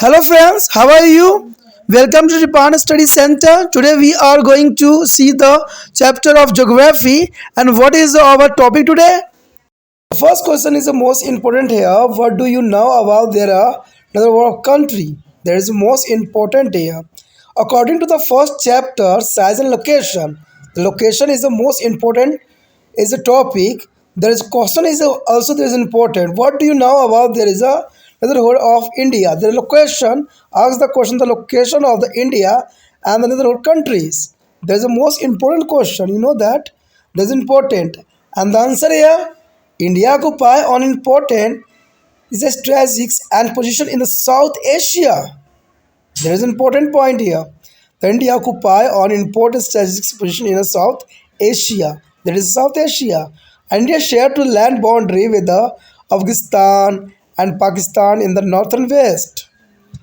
Hello friends, how are you? Welcome to Japan Study Center. Today we are going to see the chapter of geography and what is our topic today? The first question is the most important here. What do you know about their another word of country? That is most important here. According to the first chapter, size and location. The location is the most important is the topic. There is question is also there is important. What do you know about there is a another word of India? The location asks the question the location of the India and another word countries. There is a most important question. You know that that is important. And the answer here India occupy an important is a strategic and position in the South Asia. There is an important point here. The India occupy an important strategic position in the South Asia. That is South Asia. India shared to land boundary with the Afghanistan and Pakistan in the northern west.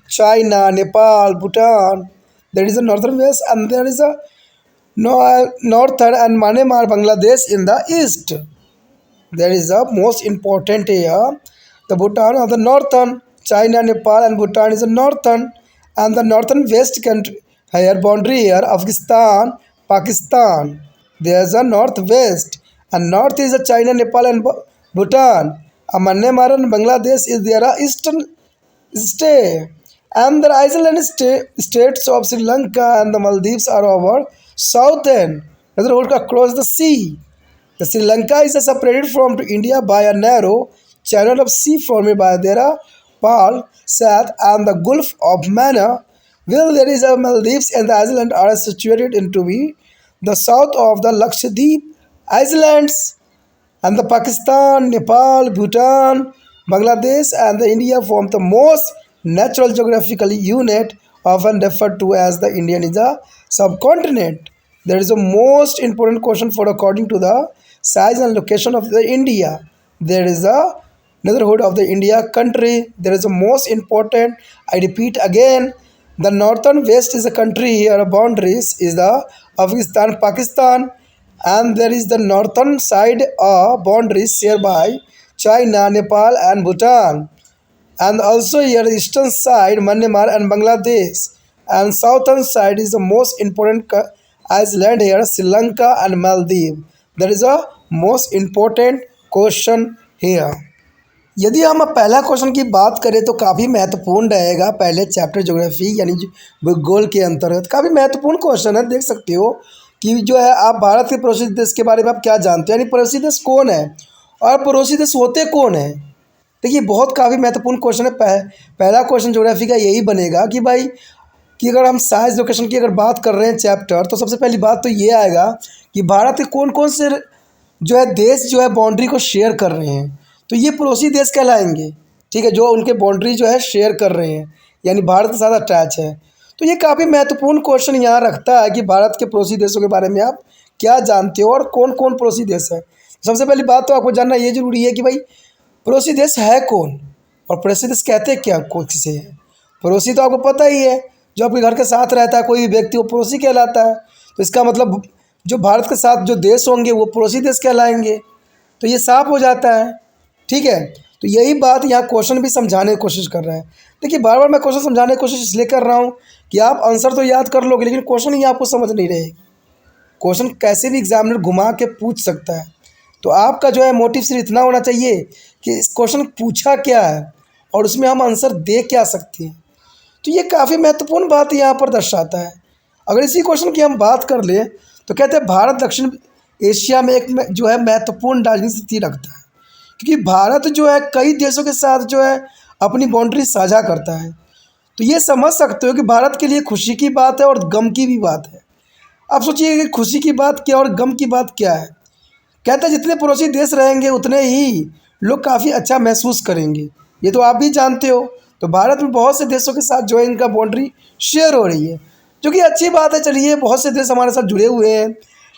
China, Nepal, Bhutan. There is a northern west and there is a northern and Myanmar, Bangladesh in the east. There is a most important here. The Bhutan of the northern, China, Nepal, and Bhutan is the northern, and the northern west country here boundary here Afghanistan, Pakistan. There's a northwest, and north is a China, Nepal, and Bhutan. A Myanmar and Bangladesh is there a eastern state, and the island states of Sri Lanka and the Maldives are over southern. Another word across the sea. The Sri Lanka is separated from India by a narrow channel of sea formed by the Pal, South and the Gulf of Mannar. While there is a Maldives and the island are situated into the south of the Lakshadweep Islands and the Pakistan, Nepal, Bhutan, Bangladesh and the India form the most natural geographical unit often referred to as the Indian is a subcontinent. There is a most important question for according to the size and location of the India. There is a neighborhood of the India country. There is a most important. I repeat again. The northern west is a country here. Boundaries is the Afghanistan, Pakistan, and there is the northern side boundaries shared by China, Nepal, and Bhutan, and also here the eastern side Myanmar and Bangladesh, and southern side is the most important island here Sri Lanka and Maldives. There is a most important question here. यदि हम पहला question की बात करें तो काफ़ी महत्वपूर्ण रहेगा पहले चैप्टर ज्योग्राफी यानी भूगोल के अंतर्गत काफ़ी महत्वपूर्ण क्वेश्चन है। देख सकते हो कि जो है आप भारत के पड़ोसी देश के बारे में आप क्या जानते हो यानी पड़ोसी देश कौन है और पड़ोसी देश होते कौन है। देखिए बहुत काफ़ी महत्वपूर्ण क्वेश्चन है। पहला क्वेश्चन ज्योग्राफी का यही बनेगा कि भाई कि अगर हम साइज लोकेशन की अगर बात कर रहे हैं चैप्टर तो सबसे पहली बात तो ये आएगा कि भारत के कौन कौन से जो है देश जो है बाउंड्री को शेयर कर रहे हैं तो ये पड़ोसी देश कहलाएंगे। ठीक है, जो उनके बाउंड्री जो है शेयर कर रहे हैं यानी भारत के साथ अटैच है। तो ये काफ़ी महत्वपूर्ण क्वेश्चन यहाँ रखता है कि भारत के पड़ोसी देशों के बारे में आप क्या जानते हो और कौन कौन पड़ोसी देश है। सबसे पहली बात तो आपको जानना ये जरूरी है कि भाई पड़ोसी देश है कौन और पड़ोसी देश कहते क्या किसे है। पड़ोसी तो आपको पता ही है, जो आपके घर के साथ रहता है कोई भी व्यक्ति वो पड़ोसी कहलाता है। तो इसका मतलब जो भारत के साथ जो देश होंगे वो पड़ोसी देश कहलाएंगे। तो ये साफ हो जाता है। ठीक है, तो यही बात यहाँ क्वेश्चन भी समझाने की कोशिश कर रहा है। देखिए बार बार मैं क्वेश्चन समझाने की कोशिश इसलिए कर रहा हूँ कि आप आंसर तो याद कर लोगे लेकिन क्वेश्चन ही आपको समझ नहीं रहेगी। क्वेश्चन कैसे भी एग्जामिनर घुमा के पूछ सकता है। तो आपका जो है मोटिव सिर्फ इतना होना चाहिए कि इस क्वेश्चन पूछा क्या है और उसमें हम आंसर दे क्या सकते हैं। तो ये काफ़ी महत्वपूर्ण बात यहाँ पर दर्शाता है। अगर इसी क्वेश्चन की हम बात कर लें तो कहते हैं भारत दक्षिण एशिया में एक जो है महत्वपूर्ण राजनीतिक स्थिति रखता है क्योंकि भारत जो है कई देशों के साथ जो है अपनी बाउंड्री साझा करता है। तो ये समझ सकते हो कि भारत के लिए खुशी की बात है और गम की भी बात है। आप सोचिए कि खुशी की बात क्या और गम की बात क्या है। कहते हैं जितने पड़ोसी देश रहेंगे उतने ही लोग काफ़ी अच्छा महसूस करेंगे। ये तो आप भी जानते हो। तो भारत में बहुत से देशों के साथ जो है इनका बाउंड्री शेयर हो रही है जो कि अच्छी बात है। चलिए बहुत से देश हमारे साथ जुड़े हुए हैं,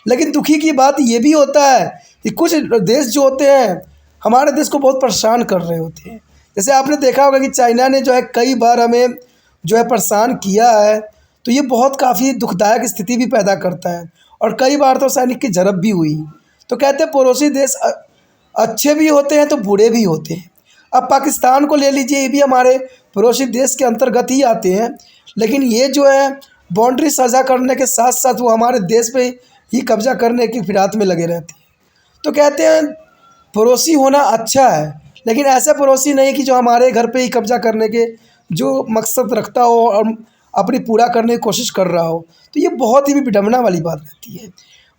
लेकिन दुखी की बात ये भी होता है कि कुछ देश जो होते हैं हमारे देश को बहुत परेशान कर रहे होते हैं। जैसे आपने देखा होगा कि चाइना ने जो है कई बार हमें जो है परेशान किया है। तो ये बहुत काफ़ी दुखदायक स्थिति भी पैदा करता है और कई बार तो सैनिक की झड़प भी हुई। तो कहते हैं पड़ोसी देश अच्छे भी होते हैं तो बुरे भी होते हैं। अब पाकिस्तान को ले लीजिए, ये भी हमारे पड़ोसी देश के अंतर्गत ही आते हैं, लेकिन ये जो है बाउंड्री साझा करने के साथ साथ वो हमारे देश पे ही कब्जा करने की फिराक में लगे रहते हैं। तो कहते हैं पड़ोसी होना अच्छा है, लेकिन ऐसा पड़ोसी नहीं कि जो हमारे घर पे ही कब्जा करने के जो मकसद रखता हो और अपनी पूरा करने की कोशिश कर रहा हो। तो ये बहुत ही विडंबना वाली बात रहती है।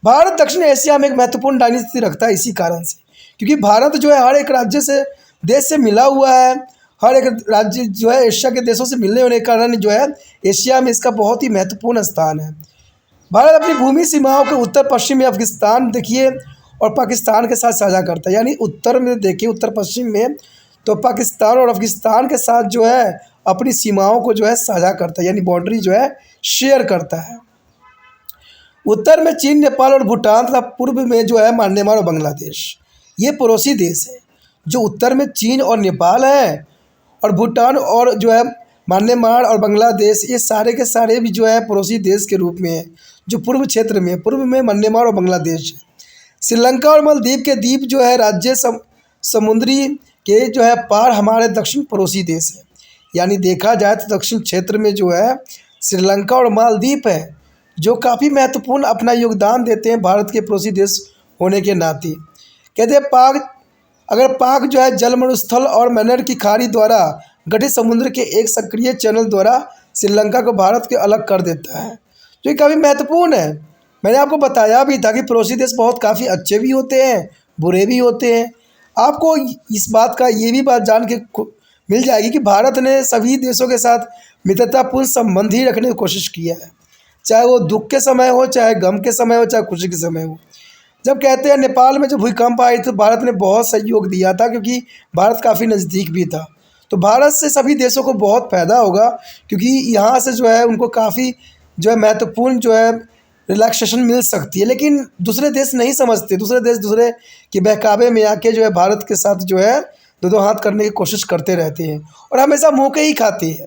भारत दक्षिण एशिया में एक महत्वपूर्ण डायनेस्टी रखता है इसी कारण से, क्योंकि भारत जो है हर एक राज्य से देश से मिला हुआ है। हर एक राज्य जो है एशिया के देशों से मिलने होने के कारण जो है एशिया में इसका बहुत ही महत्वपूर्ण स्थान है। भारत अपनी भूमि सीमाओं के उत्तर पश्चिम में अफगानिस्तान देखिए और पाकिस्तान के साथ साझा करता है, यानी उत्तर में देखिए उत्तर पश्चिम में तो पाकिस्तान और अफगानिस्तान के साथ जो है अपनी सीमाओं को जो है साझा करता है, यानी बाउंड्री जो है शेयर करता है। उत्तर में चीन, नेपाल और भूटान तथा पूर्व में जो है म्यांमार और बांग्लादेश, ये पड़ोसी देश है। जो उत्तर में चीन और नेपाल है और भूटान और जो है म्यांमार और बांग्लादेश, ये सारे के सारे भी जो है पड़ोसी देश के रूप में है। जो पूर्व क्षेत्र में पूर्व में म्यांमार और बांग्लादेश है। श्रीलंका और मालदीव के द्वीप जो है राज्य समुद्री के जो है पार हमारे दक्षिण पड़ोसी देश है। यानी देखा जाए तो दक्षिण क्षेत्र में जो है श्रीलंका और मालदीव है, जो काफ़ी महत्वपूर्ण अपना योगदान देते हैं भारत के पड़ोसी देश होने के नाते। कहते हैं पाक जो है जल मरुस्थल और मैनर की खाड़ी द्वारा गठित समुद्र के एक सक्रिय चैनल द्वारा श्रीलंका को भारत के अलग कर देता है, जो कि काफ़ी महत्वपूर्ण है। मैंने आपको बताया भी था कि पड़ोसी देश बहुत काफ़ी अच्छे भी होते हैं, बुरे भी होते हैं। आपको इस बात का ये भी बात जान के मिल जाएगी कि भारत ने सभी देशों के साथ मित्रतापूर्ण संबंध ही रखने की कोशिश किया है, चाहे वो दुख के समय हो, चाहे गम के समय हो, चाहे खुशी के समय हो। जब कहते हैं नेपाल में जब भूकंप आई तो भारत ने बहुत सहयोग दिया था, क्योंकि भारत काफ़ी नज़दीक भी था। तो भारत से सभी देशों को बहुत फ़ायदा होगा, क्योंकि यहाँ से जो है उनको काफ़ी जो है महत्वपूर्ण जो है रिलैक्सेशन मिल सकती है। लेकिन दूसरे देश नहीं समझते, दूसरे देश दूसरे के बहकावे में आके जो है भारत के साथ जो है दो हाथ करने की कोशिश करते रहते हैं और हमेशा मौके ही खाते हैं।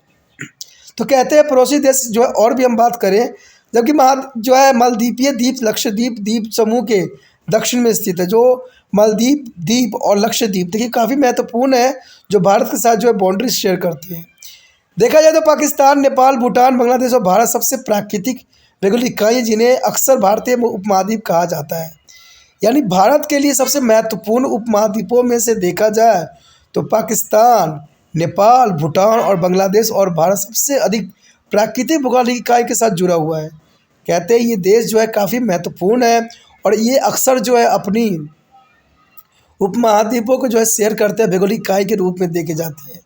तो कहते हैं पड़ोसी देश जो है, और भी हम बात करें, जबकि जो है मालदीपीय द्वीप लक्षद्वीप द्वीप समूह के दक्षिण में स्थित है। जो मालदीव द्वीप और लक्षद्वीप देखिए काफ़ी महत्वपूर्ण है, जो भारत के साथ जो है बाउंड्री शेयर करते हैं। देखा जाए तो पाकिस्तान, नेपाल, भूटान, बांग्लादेश और भारत सबसे प्राकृतिक भौगोलिक इकाई, जिन्हें अक्सर भारतीय उपमहाद्वीप कहा जाता है। यानी भारत के लिए सबसे महत्वपूर्ण उपमहाद्वीपों में से देखा जाए तो पाकिस्तान, नेपाल, भूटान और बांग्लादेश और भारत सबसे अधिक प्राकृतिक भौगोलिक इकाई के साथ जुड़ा हुआ है। कहते हैं ये देश जो है काफ़ी महत्वपूर्ण है और ये अक्सर जो है अपनी उपमहाद्वीपों को जो है शेयर करते हैं, भौगोलिक इकाई के रूप में देखे जाते हैं।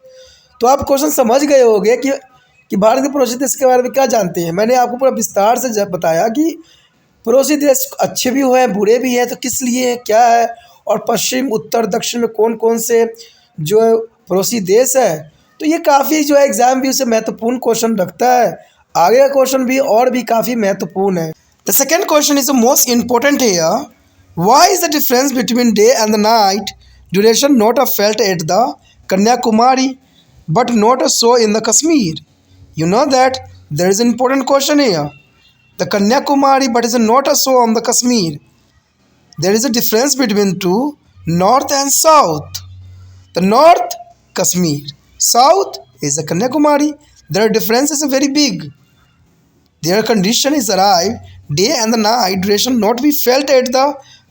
तो आप क्वेश्चन समझ गए होंगे कि भारत के पड़ोसी देश के बारे में क्या जानते हैं। मैंने आपको पूरा विस्तार से बताया कि पड़ोसी देश अच्छे भी हैं, बुरे भी हैं, तो किस लिए क्या है, और पश्चिम, उत्तर, दक्षिण में कौन कौन से जो पड़ोसी देश है। तो ये काफ़ी जो है एग्जाम भी उसे महत्वपूर्ण क्वेश्चन रखता है। आगे का क्वेश्चन भी और भी काफ़ी महत्वपूर्ण है। The second question is the most important here. Why is the difference between day and the night duration not felt at the Kanyakumari but not so in the Kashmir? You know that there is an important question here. The Kanyakumari but is not so on the Kashmir. There is a difference between two, north and south. The north Kashmir, south is the Kanyakumari. Their difference is very big. Their condition is arrived day and the night duration not be felt at the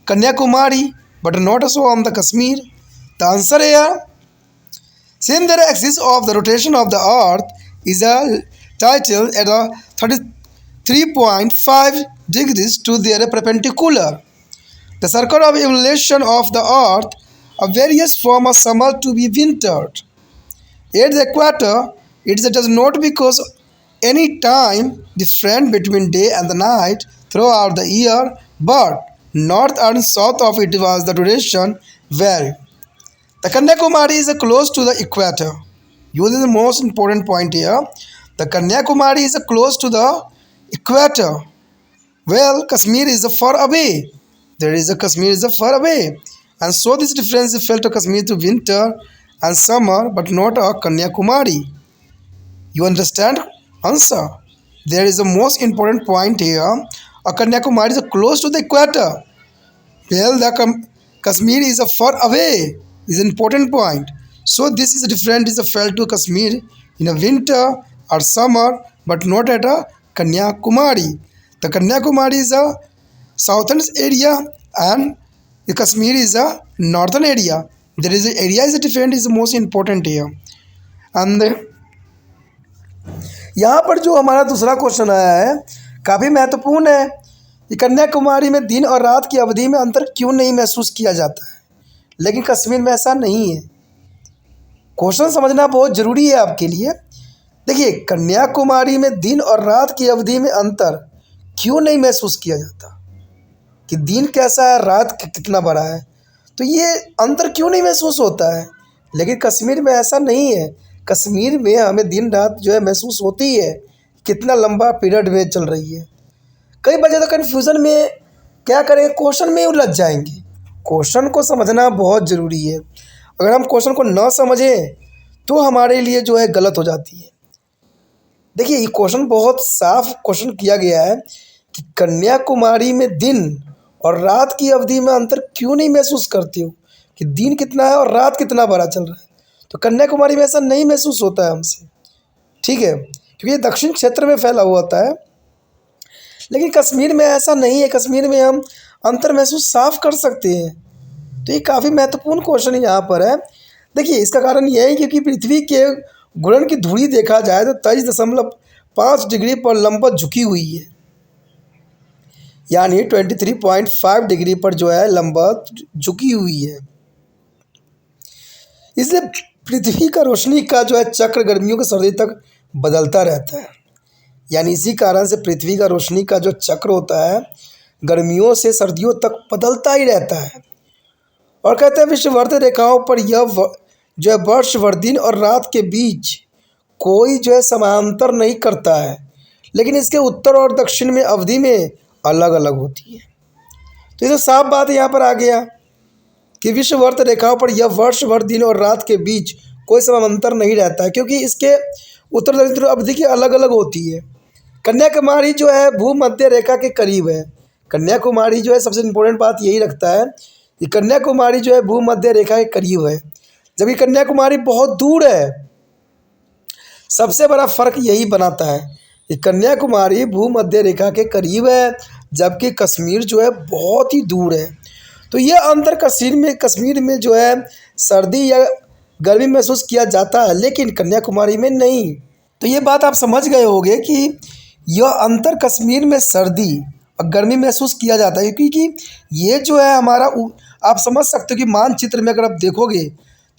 Kanyakumari but not so on the Kashmir. The answer here, since the axis of the rotation of the earth is a title at a 33.5 degrees to their perpendicular, the circle of evolution of the earth of various form of summer to be wintered. At the equator, it does not because any time different between day and the night throughout the year, but north and south of it was the duration vary. The Kanyakumari is close to the equator. This is the most important point here. The Kanyakumari is close to the equator. Well, Kashmir is far away. Kashmir is far away. And so this difference is felt to Kashmir to winter and summer, but not a Kanyakumari. You understand? Answer. There is a most important point here. A Kanyakumari is close to the equator. Well, the Kashmir is far away. Is an important point. So this is different is felt to Kashmir in a winter or summer, but not at a Kanyakumari. The Kanyakumari is a southern area and the Kashmir is a northern area. There is a area is different is the most important here. And यहाँ पर जो हमारा दूसरा question आया है काफ़ी महत्वपूर्ण है कि कन्याकुमारी में दिन और रात की अवधि में अंतर क्यों नहीं महसूस किया जाता है, लेकिन कश्मीर में ऐसा नहीं है। क्वेश्चन समझना बहुत ज़रूरी है आपके लिए। देखिए, कन्याकुमारी में दिन और रात की अवधि में अंतर क्यों नहीं महसूस किया जाता कि दिन कैसा है, रात कितना बड़ा है, तो ये अंतर क्यों नहीं महसूस होता है, लेकिन कश्मीर में ऐसा नहीं है। कश्मीर में हमें दिन रात जो है महसूस होती है, कितना लंबा पीरियड में चल रही है। कई बजे तो कन्फ्यूज़न में क्या करें, क्वेश्चन में उलझ जाएंगे। क्वेश्चन को समझना बहुत ज़रूरी है। अगर हम क्वेश्चन को न समझें तो हमारे लिए जो है गलत हो जाती है। देखिए, ये क्वेश्चन बहुत साफ क्वेश्चन किया गया है कि कन्याकुमारी में दिन और रात की अवधि में अंतर क्यों नहीं महसूस करते हो कि दिन कितना है और रात कितना बड़ा चल रहा है। तो कन्याकुमारी में ऐसा नहीं महसूस होता है हमसे, ठीक है, क्योंकि ये दक्षिण क्षेत्र में फैला हुआ होता है। लेकिन कश्मीर में ऐसा नहीं है। कश्मीर में हम अंतर महसूस साफ कर सकते हैं। तो ये काफ़ी महत्वपूर्ण क्वेश्चन यहाँ पर है। देखिए, इसका कारण यह है क्योंकि पृथ्वी के घूर्णन की धुरी देखा जाए तो 23.5 डिग्री पर लंबवत झुकी हुई है, यानी 23.5 डिग्री पर जो है लंबवत झुकी हुई है। इसलिए पृथ्वी का रोशनी का जो है चक्र गर्मियों से सर्दी तक बदलता रहता है। यानी इसी कारण से पृथ्वी का रोशनी का जो चक्र होता है गर्मियों से सर्दियों तक बदलता ही रहता है। और कहते हैं विषुववृत्त रेखाओं पर यह जो है वर्ष भर दिन और रात के बीच कोई जो है समांतर नहीं करता है, लेकिन इसके उत्तर और दक्षिण में अवधि में अलग अलग होती है। तो ये तो साफ बात यहाँ पर आ गया कि विषुववृत्त रेखाओं पर यह वर्ष भर दिन और रात के बीच कोई समांतर नहीं रहता है, क्योंकि इसके उत्तर दक्षिण अवधि की अलग अलग होती है। कन्याकुमारी जो है भूमध्य रेखा के करीब है। कन्याकुमारी जो है सबसे इम्पोर्टेंट बात यही रखता है कि कन्याकुमारी जो है भूमध्य रेखा के करीब है, जबकि कन्याकुमारी बहुत दूर है। सबसे बड़ा फर्क यही बनाता है कि कन्याकुमारी भूमध्य रेखा के करीब है, जबकि कश्मीर जो है बहुत ही दूर है। तो ये अंतर कश्मीर में जो है सर्दी या गर्मी महसूस किया जाता है, लेकिन कन्याकुमारी में नहीं। तो ये बात आप समझ गए होंगे कि यह अंतर कश्मीर में सर्दी और गर्मी महसूस किया जाता है, क्योंकि ये जो है हमारा आप समझ सकते हो कि मानचित्र में अगर आप देखोगे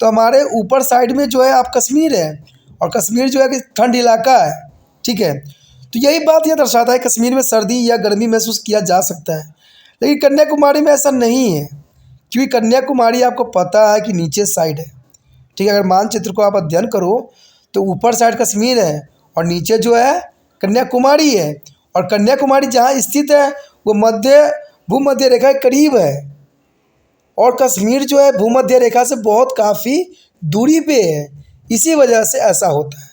तो हमारे ऊपर साइड में जो है आप कश्मीर है, और कश्मीर जो है कि ठंड इलाका है, ठीक है। तो यही बात यह दर्शाता है कश्मीर में सर्दी या गर्मी महसूस किया जा सकता है, लेकिन कन्याकुमारी में ऐसा नहीं है, क्योंकि कन्याकुमारी आपको पता है कि नीचे साइड है, ठीक है। अगर मानचित्र को आप अध्ययन करो तो ऊपर साइड कश्मीर है और नीचे जो है कन्याकुमारी है, और कन्याकुमारी जहाँ स्थित है वो भूमध्य रेखा के करीब है, और कश्मीर जो है भूमध्य रेखा से बहुत काफ़ी दूरी पे है। इसी वजह से ऐसा होता है।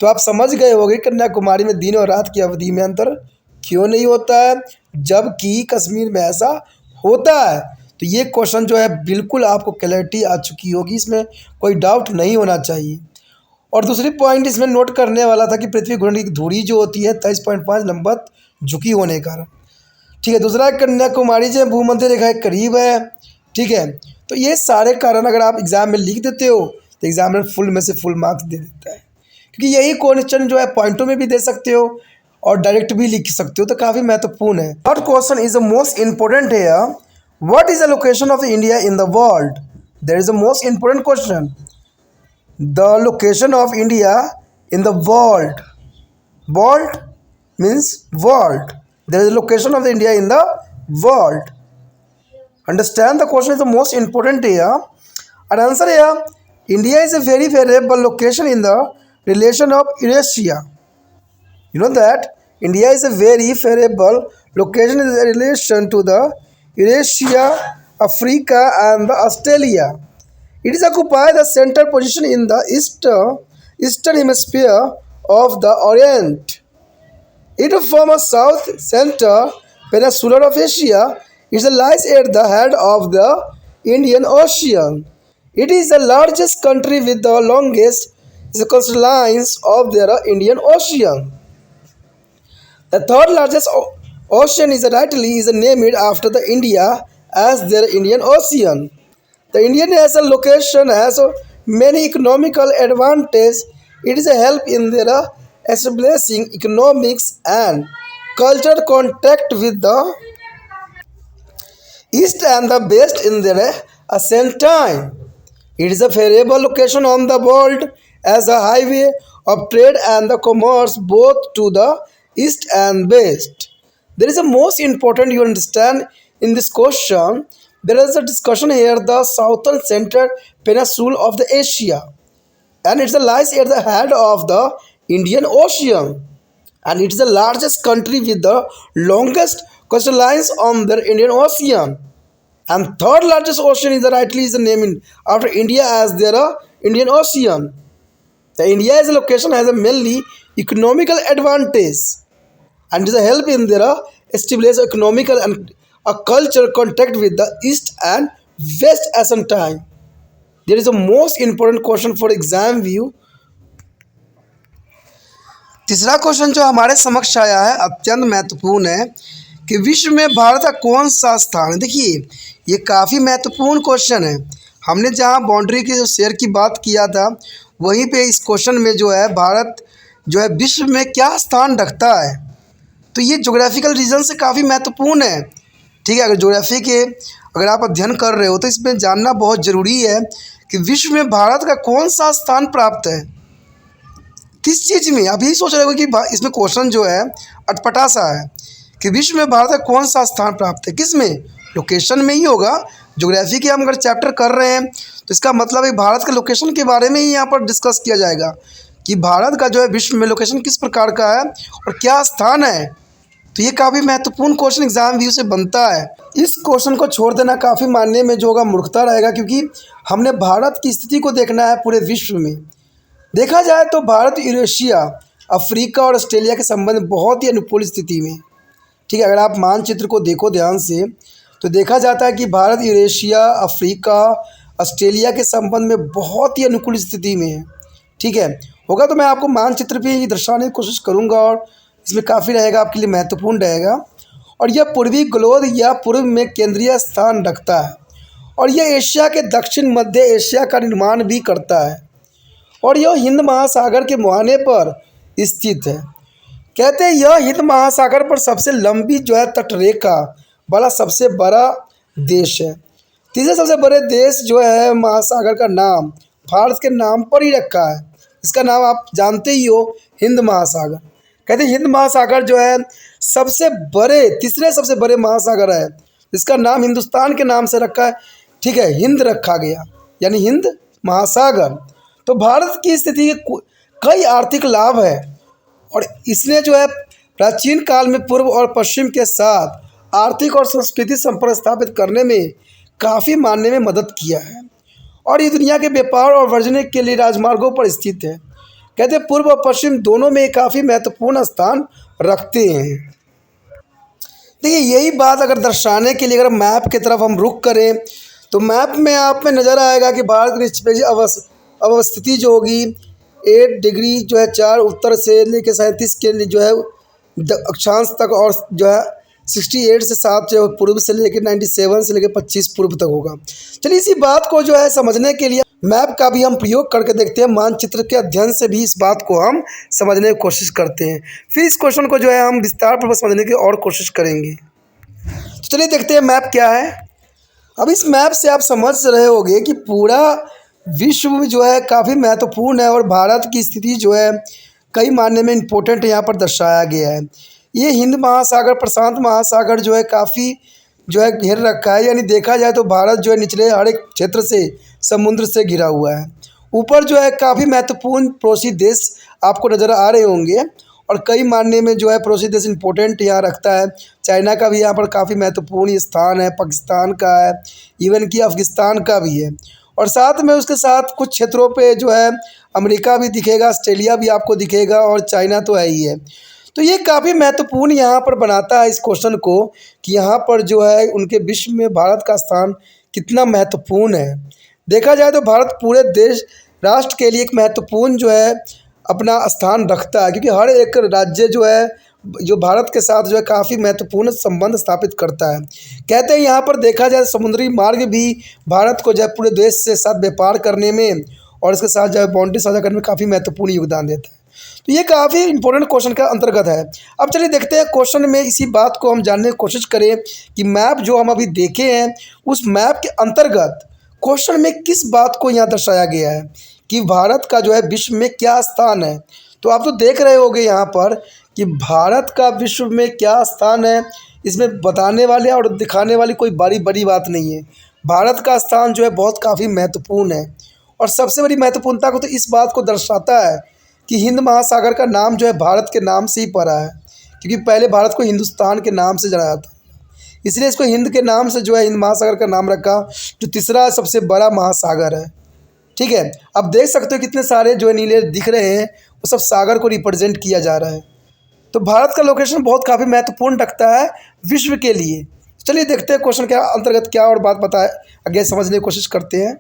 तो आप समझ गए होंगे कन्याकुमारी में दिन और रात की अवधि में अंतर क्यों नहीं होता है, जबकि कश्मीर में ऐसा होता है। तो ये क्वेश्चन जो है बिल्कुल आपको क्लैरिटी आ चुकी होगी, इसमें कोई डाउट नहीं होना चाहिए। और दूसरी पॉइंट इसमें नोट करने वाला था कि पृथ्वी घूर्णन की धुरी जो होती है 23.5 लंबवत झुकी होने के कारण, ठीक है। दूसरा कन्याकुमारी जो भूमध्य रेखा के करीब है, ठीक है। तो ये सारे कारण अगर आप एग्ज़ाम में लिख देते हो तो एग्जामिनर फुल में से फुल मार्क्स दे देता है, क्योंकि यही क्वेश्चन जो है पॉइंटों में भी दे सकते हो और डायरेक्ट भी लिख सकते हो। तो काफ़ी महत्वपूर्ण है। Third question is the most important है, what is the location of India in the world. There is the most important question, the location of India in the world. World means world, there is the location of India in the world. Understand the question is the most important here. And answer here, India is a very favorable location in the relation of Eurasia. You know that India is a very favorable location in the relation to the Eurasia, Africa and the Australia. It is occupy the center position in the eastern hemisphere of the Orient. It forms a south center peninsula of Asia. It lies at the head of the Indian Ocean. It is the largest country with the longest the coastlines of their Indian Ocean. The third largest ocean is rightly is named after the India as their Indian Ocean. The Indian as a location has many economical advantages. It is a help in their establishing economics and cultural contact with the east and the west in their same time. It is a favorable location on the world as a highway of trade and the commerce both to the east and west. There is a most important you understand in this question. There is a discussion here the southern central peninsula of the Asia, and it lies at the head of the Indian Ocean, and it is the largest country with the longest coastlines on the Indian Ocean. And third largest ocean is the rightly is named after India as their Indian Ocean. The India as a location has a mainly economical advantage and is a help in their establish economical and a cultural contact with the east and west at some time. There is a most important question for exam view. तीसरा question जो हमारे समक्ष आया है अत्यंत महत्वपूर्ण है कि विश्व में भारत का कौन सा स्थान है। देखिए ये काफ़ी महत्वपूर्ण क्वेश्चन है। हमने जहाँ बाउंड्री के जो शेयर की बात किया था वहीं पे इस क्वेश्चन में जो है भारत जो है विश्व में क्या स्थान रखता है। तो ये ज्योग्राफिकल रीजन से काफ़ी महत्वपूर्ण है। ठीक है, अगर ज्योग्राफी के अगर आप अध्ययन कर रहे हो तो इसमें जानना बहुत ज़रूरी है कि विश्व में भारत का कौन सा स्थान प्राप्त है, किस चीज़ में। आप यही सोच रहे हो कि इसमें क्वेश्चन जो है अटपटा सा है कि विश्व में भारत का कौन सा स्थान प्राप्त है, किस में, लोकेशन में ही होगा। ज्योग्राफी के हम अगर चैप्टर कर रहे हैं तो इसका मतलब है भारत के लोकेशन के बारे में ही यहाँ पर डिस्कस किया जाएगा कि भारत का जो है विश्व में लोकेशन किस प्रकार का है और क्या स्थान है। तो ये काफ़ी महत्वपूर्ण क्वेश्चन एग्जाम व्यू से बनता है। इस क्वेश्चन को छोड़ देना काफ़ी मानने में जो होगा मूर्खता रहेगा, क्योंकि हमने भारत की स्थिति को देखना है पूरे विश्व में। देखा जाए तो भारत यूरेशिया, अफ्रीका और ऑस्ट्रेलिया के संबंध में बहुत ही अनुकूल स्थिति में। ठीक है, अगर आप मानचित्र को देखो ध्यान से तो देखा जाता है कि भारत यूरेशिया, अफ्रीका, ऑस्ट्रेलिया के संबंध में बहुत ही अनुकूल स्थिति में है। ठीक है, होगा तो मैं आपको मानचित्र पे ही दर्शाने की कोशिश करूंगा और इसमें काफ़ी रहेगा आपके लिए महत्वपूर्ण रहेगा। और यह पूर्वी गोलार्ध या पूर्व में केंद्रीय स्थान रखता है और यह एशिया के दक्षिण मध्य एशिया का निर्माण भी करता है और यह हिंद महासागर के मुहाने पर स्थित है। कहते हैं यह हिंद महासागर पर सबसे लंबी जो है तटरेखा वाला सबसे बड़ा देश है। तीसरे सबसे बड़े देश जो है महासागर का नाम भारत के नाम पर ही रखा है। इसका नाम आप जानते ही हो, हिंद महासागर। कहते हैं हिंद महासागर जो है सबसे बड़े तीसरे सबसे बड़े महासागर है। इसका नाम हिंदुस्तान के नाम से रखा है। ठीक है, हिंद रखा गया यानी हिंद महासागर। तो भारत की स्थिति के कई आर्थिक लाभ है और इसने जो है प्राचीन काल में पूर्व और पश्चिम के साथ आर्थिक और सांस्कृतिक संपर्क स्थापित करने में काफ़ी मानने में मदद किया है और ये दुनिया के व्यापार और वाणिज्य के लिए राजमार्गों पर स्थित है। कहते हैं पूर्व और पश्चिम दोनों में काफ़ी महत्वपूर्ण स्थान रखते हैं। देखिए यही बात अगर दर्शाने के लिए अगर मैप की तरफ हम रुख करें तो मैप में आप में नज़र आएगा कि भारत की निष्पेक्षित अवस्थिति जो होगी 8 डिग्री जो है 4 उत्तर से लेकर 37 के लिए जो है अक्षांश तक और जो है 68 से 7 जो पूर्व से लेकर 97 से लेकर 25 पूर्व तक होगा। चलिए इसी बात को जो है समझने के लिए मैप का भी हम प्रयोग करके देखते हैं। मानचित्र के अध्ययन से भी इस बात को हम समझने की कोशिश करते हैं, फिर इस क्वेश्चन को जो है हम विस्तार पूर्वक समझने की और कोशिश करेंगे। तो चलिए देखते हैं मैप क्या है। अब इस मैप से आप समझ रहे होंगे कि पूरा विश्व में जो है काफ़ी महत्वपूर्ण है और भारत की स्थिति जो है कई मायने में इम्पोर्टेंट यहाँ पर दर्शाया गया है। ये हिंद महासागर, प्रशांत महासागर जो है काफ़ी जो है घेर रखा है, यानी देखा जाए तो भारत जो है निचले हर एक क्षेत्र से समुद्र से घिरा हुआ है। ऊपर जो है काफ़ी महत्वपूर्ण पड़ोसी देश आपको नज़र आ रहे होंगे और कई मायने में जो है पड़ोसी देश इम्पोर्टेंट यहाँ रखता है। चाइना का भी यहाँ पर काफ़ी महत्वपूर्ण स्थान है, पाकिस्तान का है, इवन कि अफगानिस्तान का भी है और साथ में उसके साथ कुछ क्षेत्रों पे जो है अमेरिका भी दिखेगा, ऑस्ट्रेलिया भी आपको दिखेगा और चाइना तो है ही है। तो ये काफ़ी महत्वपूर्ण यहाँ पर बनाता है इस क्वेश्चन को कि यहाँ पर जो है उनके विश्व में भारत का स्थान कितना महत्वपूर्ण है। देखा जाए तो भारत पूरे देश राष्ट्र के लिए एक महत्वपूर्ण जो है अपना स्थान रखता है, क्योंकि हर एक राज्य जो है जो भारत के साथ जो है काफ़ी महत्वपूर्ण संबंध स्थापित करता है। कहते हैं यहाँ पर देखा जाए समुद्री मार्ग भी भारत को जो है पूरे देश से साथ व्यापार करने में और इसके साथ जो है बाउंड्री साझा करने में काफ़ी महत्वपूर्ण योगदान देता है। तो ये काफ़ी इंपॉर्टेंट क्वेश्चन का अंतर्गत है। अब चलिए देखते हैं क्वेश्चन में इसी बात को हम जानने की कोशिश करें कि मैप जो हम अभी देखे हैं उस मैप के अंतर्गत क्वेश्चन में किस बात को यहाँ दर्शाया गया है कि भारत का जो है विश्व में क्या स्थान है। तो आप तो देख रहे होंगे यहाँ पर कि भारत का विश्व में क्या स्थान है, इसमें बताने वाले और दिखाने वाली कोई बड़ी बात नहीं है। भारत का स्थान जो है बहुत काफ़ी महत्वपूर्ण है और सबसे बड़ी महत्वपूर्णता को तो इस बात को दर्शाता है कि हिंद महासागर का नाम जो है भारत के नाम से ही पड़ा है, क्योंकि पहले भारत को हिंदुस्तान के नाम से जाना जाता, इसलिए इसको हिंद के नाम से जो है हिंद महासागर का नाम रखा, जो तीसरा सबसे बड़ा महासागर है। ठीक है, अब देख सकते हो कितने सारे जो है नीले दिख रहे हैं, वो सब सागर को रिप्रेजेंट किया जा रहा है। तो भारत का लोकेशन बहुत काफ़ी महत्वपूर्ण रखता है विश्व के लिए। चलिए देखते हैं क्वेश्चन के अंतर्गत क्या और बात बताए, आगे समझने की कोशिश करते हैं।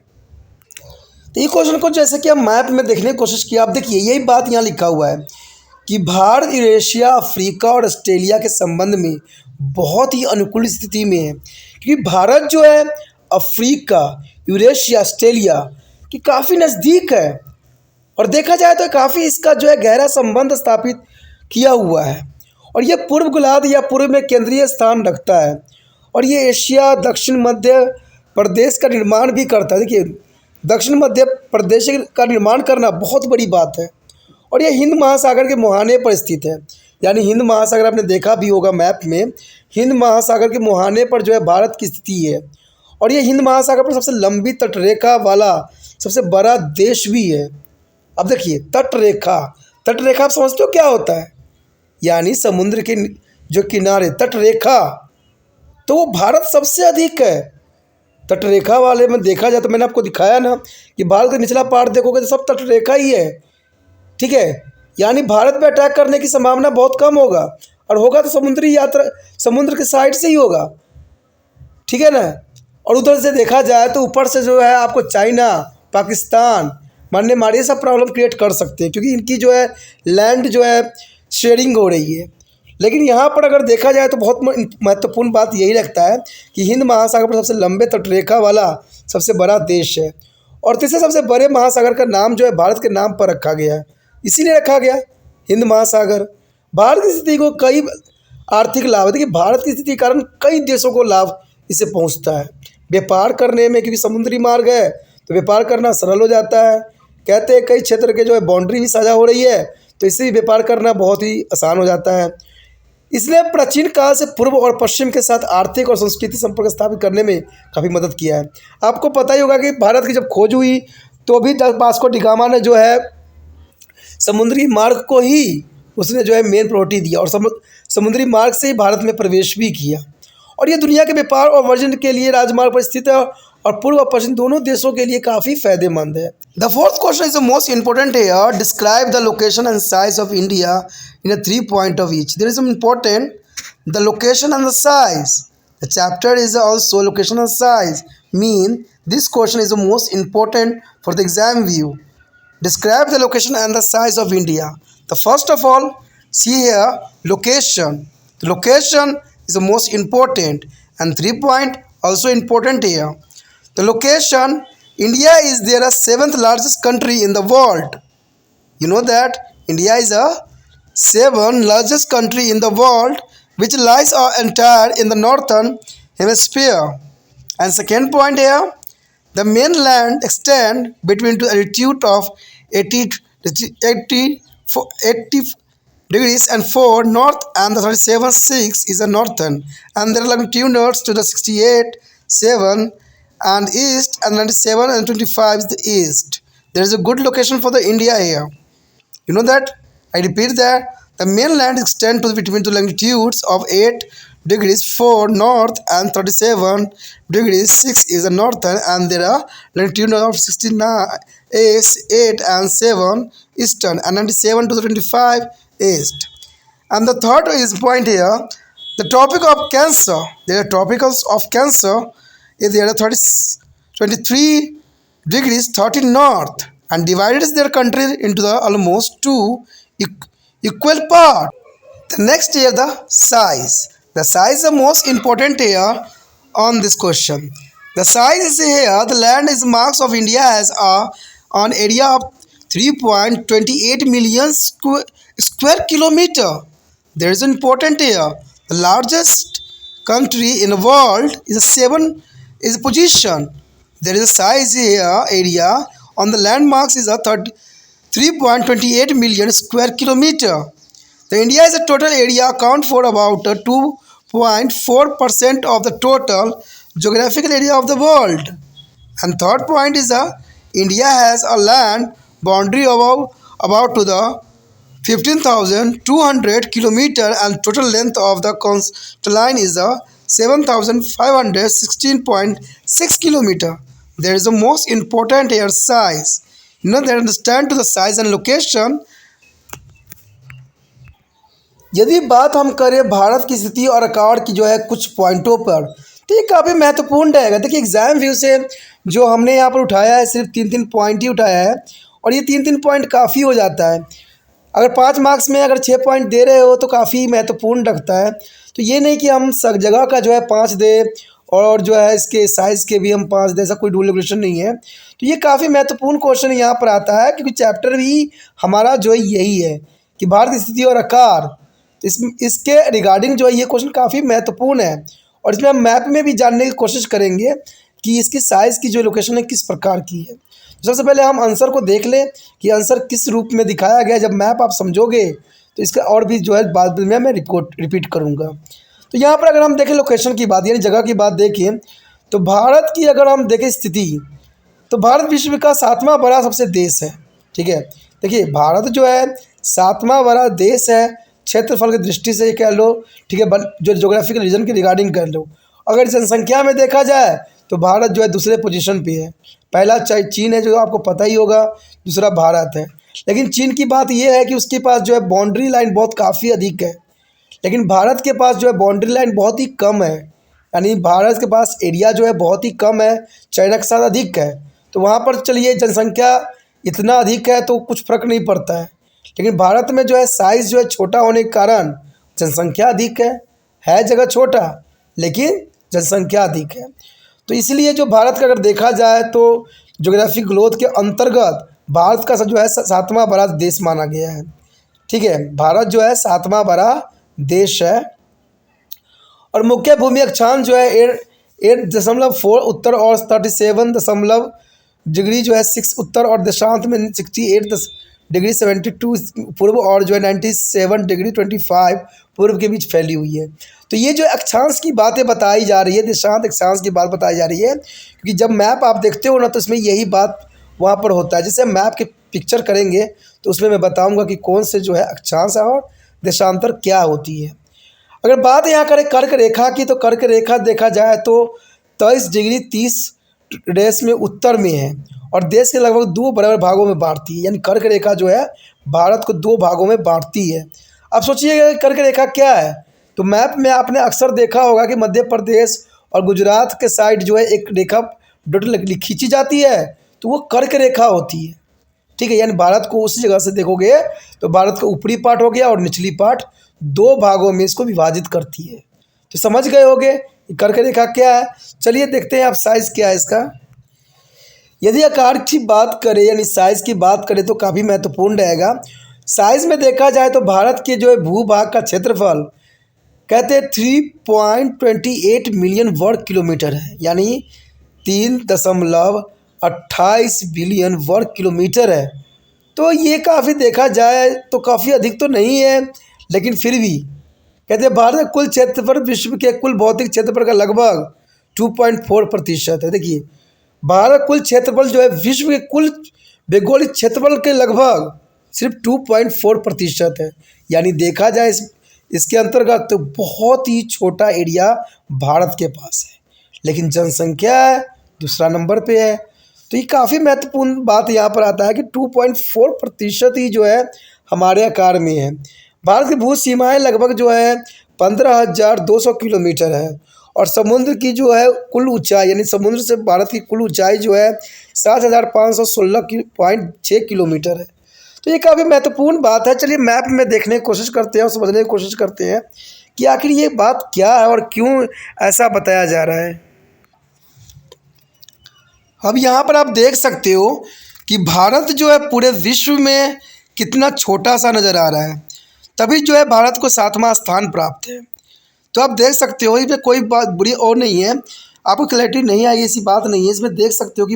तो ये क्वेश्चन को जैसे कि हम मैप में देखने की कोशिश किया, आप देखिए यही बात यहाँ लिखा हुआ है कि भारत यूरेशिया, अफ्रीका और ऑस्ट्रेलिया के संबंध में बहुत ही अनुकूल स्थिति में है, क्योंकि भारत जो है अफ्रीका, यूरेशिया, ऑस्ट्रेलिया की काफ़ी नज़दीक है और देखा जाए तो काफ़ी इसका जो है गहरा संबंध स्थापित किया हुआ है और ये पूर्व गोलार्ध या पूर्व में केंद्रीय स्थान रखता है और ये एशिया, दक्षिण मध्य प्रदेश का निर्माण भी करता है। देखिए दक्षिण मध्य प्रदेश का निर्माण करना बहुत बड़ी बात है और ये हिंद महासागर के मुहाने पर स्थित है। यानी हिंद महासागर आपने देखा भी होगा मैप में, हिंद महासागर के मुहाने पर जो है भारत की स्थिति है और ये हिंद महासागर पर सबसे लंबी तटरेखा वाला सबसे बड़ा देश भी है। अब देखिए तटरेखा, तटरेखा आप समझते हो क्या होता है, यानी समुद्र के जो किनारे तटरेखा, तो वो भारत सबसे अधिक है तटरेखा वाले में। देखा जाए तो मैंने आपको दिखाया ना कि भारत का निचला पार्ट देखोगे तो सब तटरेखा ही है। ठीक है, यानी भारत पे अटैक करने की संभावना बहुत कम होगा और होगा तो समुद्री यात्रा, समुद्र के साइड से ही होगा। ठीक है ना, और उधर से देखा जाए तो ऊपर से जो है आपको चाइना, पाकिस्तान, म्यांमार ये सब प्रॉब्लम क्रिएट कर सकते हैं, क्योंकि इनकी जो है लैंड जो है शेयरिंग हो रही है। लेकिन यहाँ पर अगर देखा जाए तो बहुत महत्वपूर्ण बात यही लगता है कि हिंद महासागर पर सबसे लंबे तटरेखा वाला सबसे बड़ा देश है और तीसरे सबसे बड़े महासागर का नाम जो है भारत के नाम पर रखा गया है, इसीलिए रखा गया हिंद महासागर। भारत की स्थिति को कई आर्थिक लाभ है, देखिए भारत की स्थिति के कारण कई देशों को लाभ इससे पहुंचता है व्यापार करने में, क्योंकि समुद्री मार्ग है तो व्यापार करना सरल हो जाता है। कहते हैं कई क्षेत्र के जो है बाउंड्री भी साझा हो रही है तो इससे भी व्यापार करना बहुत ही आसान हो जाता है। इसलिए प्राचीन काल से पूर्व और पश्चिम के साथ आर्थिक और संस्कृति संपर्क स्थापित करने में काफ़ी मदद किया है। आपको पता ही होगा कि भारत की जब खोज हुई तो अभी तक वास्को डी गामा ने जो है समुद्री मार्ग को ही उसने जो है मेन प्रायोरिटी दिया और समुद्री मार्ग से ही भारत में प्रवेश भी किया और ये दुनिया के व्यापार और वाणिज्य के लिए राजमार्ग पर स्थित है और पूर्व और पश्चिम दोनों देशों के लिए काफ़ी फायदेमंद है। The fourth question is the most important here, describe the location and size of India in a 3 point of each. There is some important the location and the size. The chapter is also location and size. Mean this question is the most important for the exam view. Describe the location and the size of India. The first of all, see here location. The location is the most important and 3 point also important here. The location, India is there a 7th largest country in the world. You know that India is a 7th largest country in the world, which lies entire in the northern hemisphere. And second point here, the mainland extend between the altitude of 80 degrees and 4 north and the 37.6 is the northern, and there are longitudes to the 68, 7 and east and 97 and 25 is the east. There is a good location for the India here. You know that? I repeat that the mainland extends to between the longitudes of 8 degrees 4 north and 37 degrees 6 is the northern, and there are longitudes of 69 8 and 7 eastern and 97 to the 25 east. And the third is point here, the tropic of Cancer. There are tropicals of Cancer is there are 23 degrees 30 north and divided their country into the almost two equal parts. The next here the size. The size is the most important here on this question. The size is here the land is marks of India has an area of 3.28 million square kilometer. There is important here. The largest country in the world is a position. There is a size here area on the landmarks is a 3.28 million square kilometer. The India is a total area account for about 2.4% of the total geographical area of the world. And third point is India has a land boundary about to the 15,200 kilometer and total length of the coastline is 7,516.6 kilometer. There is the most important here size. They understand to the size and location. यदि बात हम करें भारत की स्थिति और आकार की जो है कुछ पॉइंटों पर, तो ये काफ़ी महत्वपूर्ण रहेगा। देखिए एग्जाम व्यू से जो हमने यहाँ पर उठाया है सिर्फ 3 पॉइंट ही उठाया है और ये 3 पॉइंट काफ़ी हो जाता है। अगर 5 मार्क्स में अगर 6 पॉइंट दे रहे हो तो काफ़ी महत्वपूर्ण रखता है। तो ये नहीं कि हम सब जगह का जो है 5 दें और जो है इसके साइज़ के भी हम 5 दें, ऐसा कोई रूल रेगुलेशन नहीं है। तो ये काफ़ी महत्वपूर्ण क्वेश्चन यहाँ पर आता है क्योंकि चैप्टर भी हमारा जो है यही है कि भारत की स्थिति और आकार, इसके रिगार्डिंग जो है ये क्वेश्चन काफ़ी महत्वपूर्ण है। और इसमें हम मैप में भी जानने की कोशिश करेंगे कि इसकी साइज़ की जो लोकेशन है किस प्रकार की है। तो सबसे पहले हम आंसर को देख लें कि आंसर किस रूप में दिखाया गया। जब मैप आप समझोगे तो इसका और भी जो है बाद में मैं रिपीट करूँगा। तो यहाँ पर अगर हम देखें लोकेशन की बात यानी जगह की बात देखें तो भारत की अगर हम देखें स्थिति तो भारत विश्व का 7वां बड़ा सबसे देश है। ठीक है, देखिए भारत जो है 7वां बड़ा देश है क्षेत्रफल की दृष्टि से कह लो। ठीक है, जो जोग्राफिकल रीजन के रिगार्डिंग कर लो। अगर जनसंख्या में देखा जाए तो भारत जो है दूसरे पोजीशन पे है। पहला चीन है जो आपको पता ही होगा, दूसरा भारत है। लेकिन चीन की बात यह है कि उसके पास जो है बाउंड्री लाइन बहुत काफ़ी अधिक है, लेकिन भारत के पास जो है बाउंड्री लाइन बहुत ही कम है। यानी भारत के पास एरिया जो है बहुत ही कम है, चाइना के साथ अधिक है। तो वहाँ पर चलिए जनसंख्या इतना अधिक है तो कुछ फ़र्क नहीं पड़ता है, लेकिन भारत में जो है साइज़ जो है छोटा होने के कारण जनसंख्या अधिक है जगह छोटा लेकिन जनसंख्या अधिक है। तो इसलिए जो भारत का अगर देखा जाए तो ज्योग्राफिक ग्रोथ के अंतर्गत भारत का जो है 7वां बड़ा देश माना गया है। ठीक है, भारत जो है 7वां बड़ा देश है और मुख्य भूमि अक्षांश जो है 8.4 उत्तर और 37 डिग्री जो है 6 उत्तर और देशांत में 68 डिग्री 72 पूर्व और जो है 97 डिग्री 25 पूर्व के बीच फैली हुई है। तो ये जो अक्षांश की बातें बताई जा रही है, देशांत अक्षांश की बात बताई जा रही है, क्योंकि जब मैप आप देखते हो ना तो इसमें यही बात वहाँ पर होता है। जैसे मैप के पिक्चर करेंगे तो उसमें मैं बताऊँगा कि कौन से जो है अक्षांश है और देशांतर क्या होती है। अगर बात यहाँ करें कर्क रेखा की तो कर्क रेखा देखा जाए तो 23 डिग्री 30 देश में उत्तर में है और देश के लगभग 2 बराबर भागों में बांटती है। यानी कर्क रेखा जो है भारत को 2 भागों में बांटती है। अब सोचिएगा कि कर्क रेखा क्या है, तो मैप में आपने अक्सर देखा होगा कि मध्य प्रदेश और गुजरात के साइड जो है एक रेखा डॉट खींची जाती है तो वो कर्क रेखा होती है। ठीक है, यानी भारत को उसी जगह से देखोगे तो भारत का ऊपरी पार्ट हो गया और निचली पार्ट 2 भागों में इसको विभाजित करती है। तो समझ गए होगे कर्क रेखा क्या है। चलिए देखते हैं आप साइज़ क्या है इसका। यदि आकार की बात करें यानी साइज़ की बात करें तो काफ़ी महत्वपूर्ण रहेगा। साइज़ में देखा जाए तो भारत के जो है भूभाग का क्षेत्रफल कहते हैं 3.28 मिलियन वर्ग किलोमीटर है, यानी 3.28 बिलियन वर्ग किलोमीटर है। तो ये काफ़ी देखा जाए तो काफ़ी अधिक तो नहीं है, लेकिन फिर भी कहते हैं भारत का कुल क्षेत्रफल विश्व के कुल भौतिक क्षेत्रफल का लगभग 2.4% है। देखिए भारत कुल क्षेत्रफल जो है विश्व के कुल भौगोलिक क्षेत्रफल के लगभग सिर्फ 2.4% है। यानी देखा जाए इसके अंतर्गत तो बहुत ही छोटा एरिया भारत के पास है, लेकिन जनसंख्या दूसरा नंबर पे है। तो ये काफ़ी महत्वपूर्ण बात यहाँ पर आता है कि 2.4% ही जो है हमारे आकार में है। भारत की भू सीमाएँ लगभग जो है 15,200 किलोमीटर है और समुद्र की जो है कुल ऊंचाई यानी समुद्र से भारत की कुल ऊंचाई जो है 7,516.6 किलोमीटर है। तो ये काफ़ी महत्वपूर्ण बात है। चलिए मैप में देखने की कोशिश करते हैं और समझने की कोशिश करते हैं कि आखिर ये बात क्या है और क्यों ऐसा बताया जा रहा है। अब यहाँ पर आप देख सकते हो कि भारत जो है पूरे विश्व में कितना छोटा सा नज़र आ रहा है, तभी जो है भारत को 7वां स्थान प्राप्त है। तो आप देख सकते हो इसमें कोई बात बुरी और नहीं है, आपको क्लैरिटी नहीं आई ऐसी बात नहीं है। इसमें देख सकते हो कि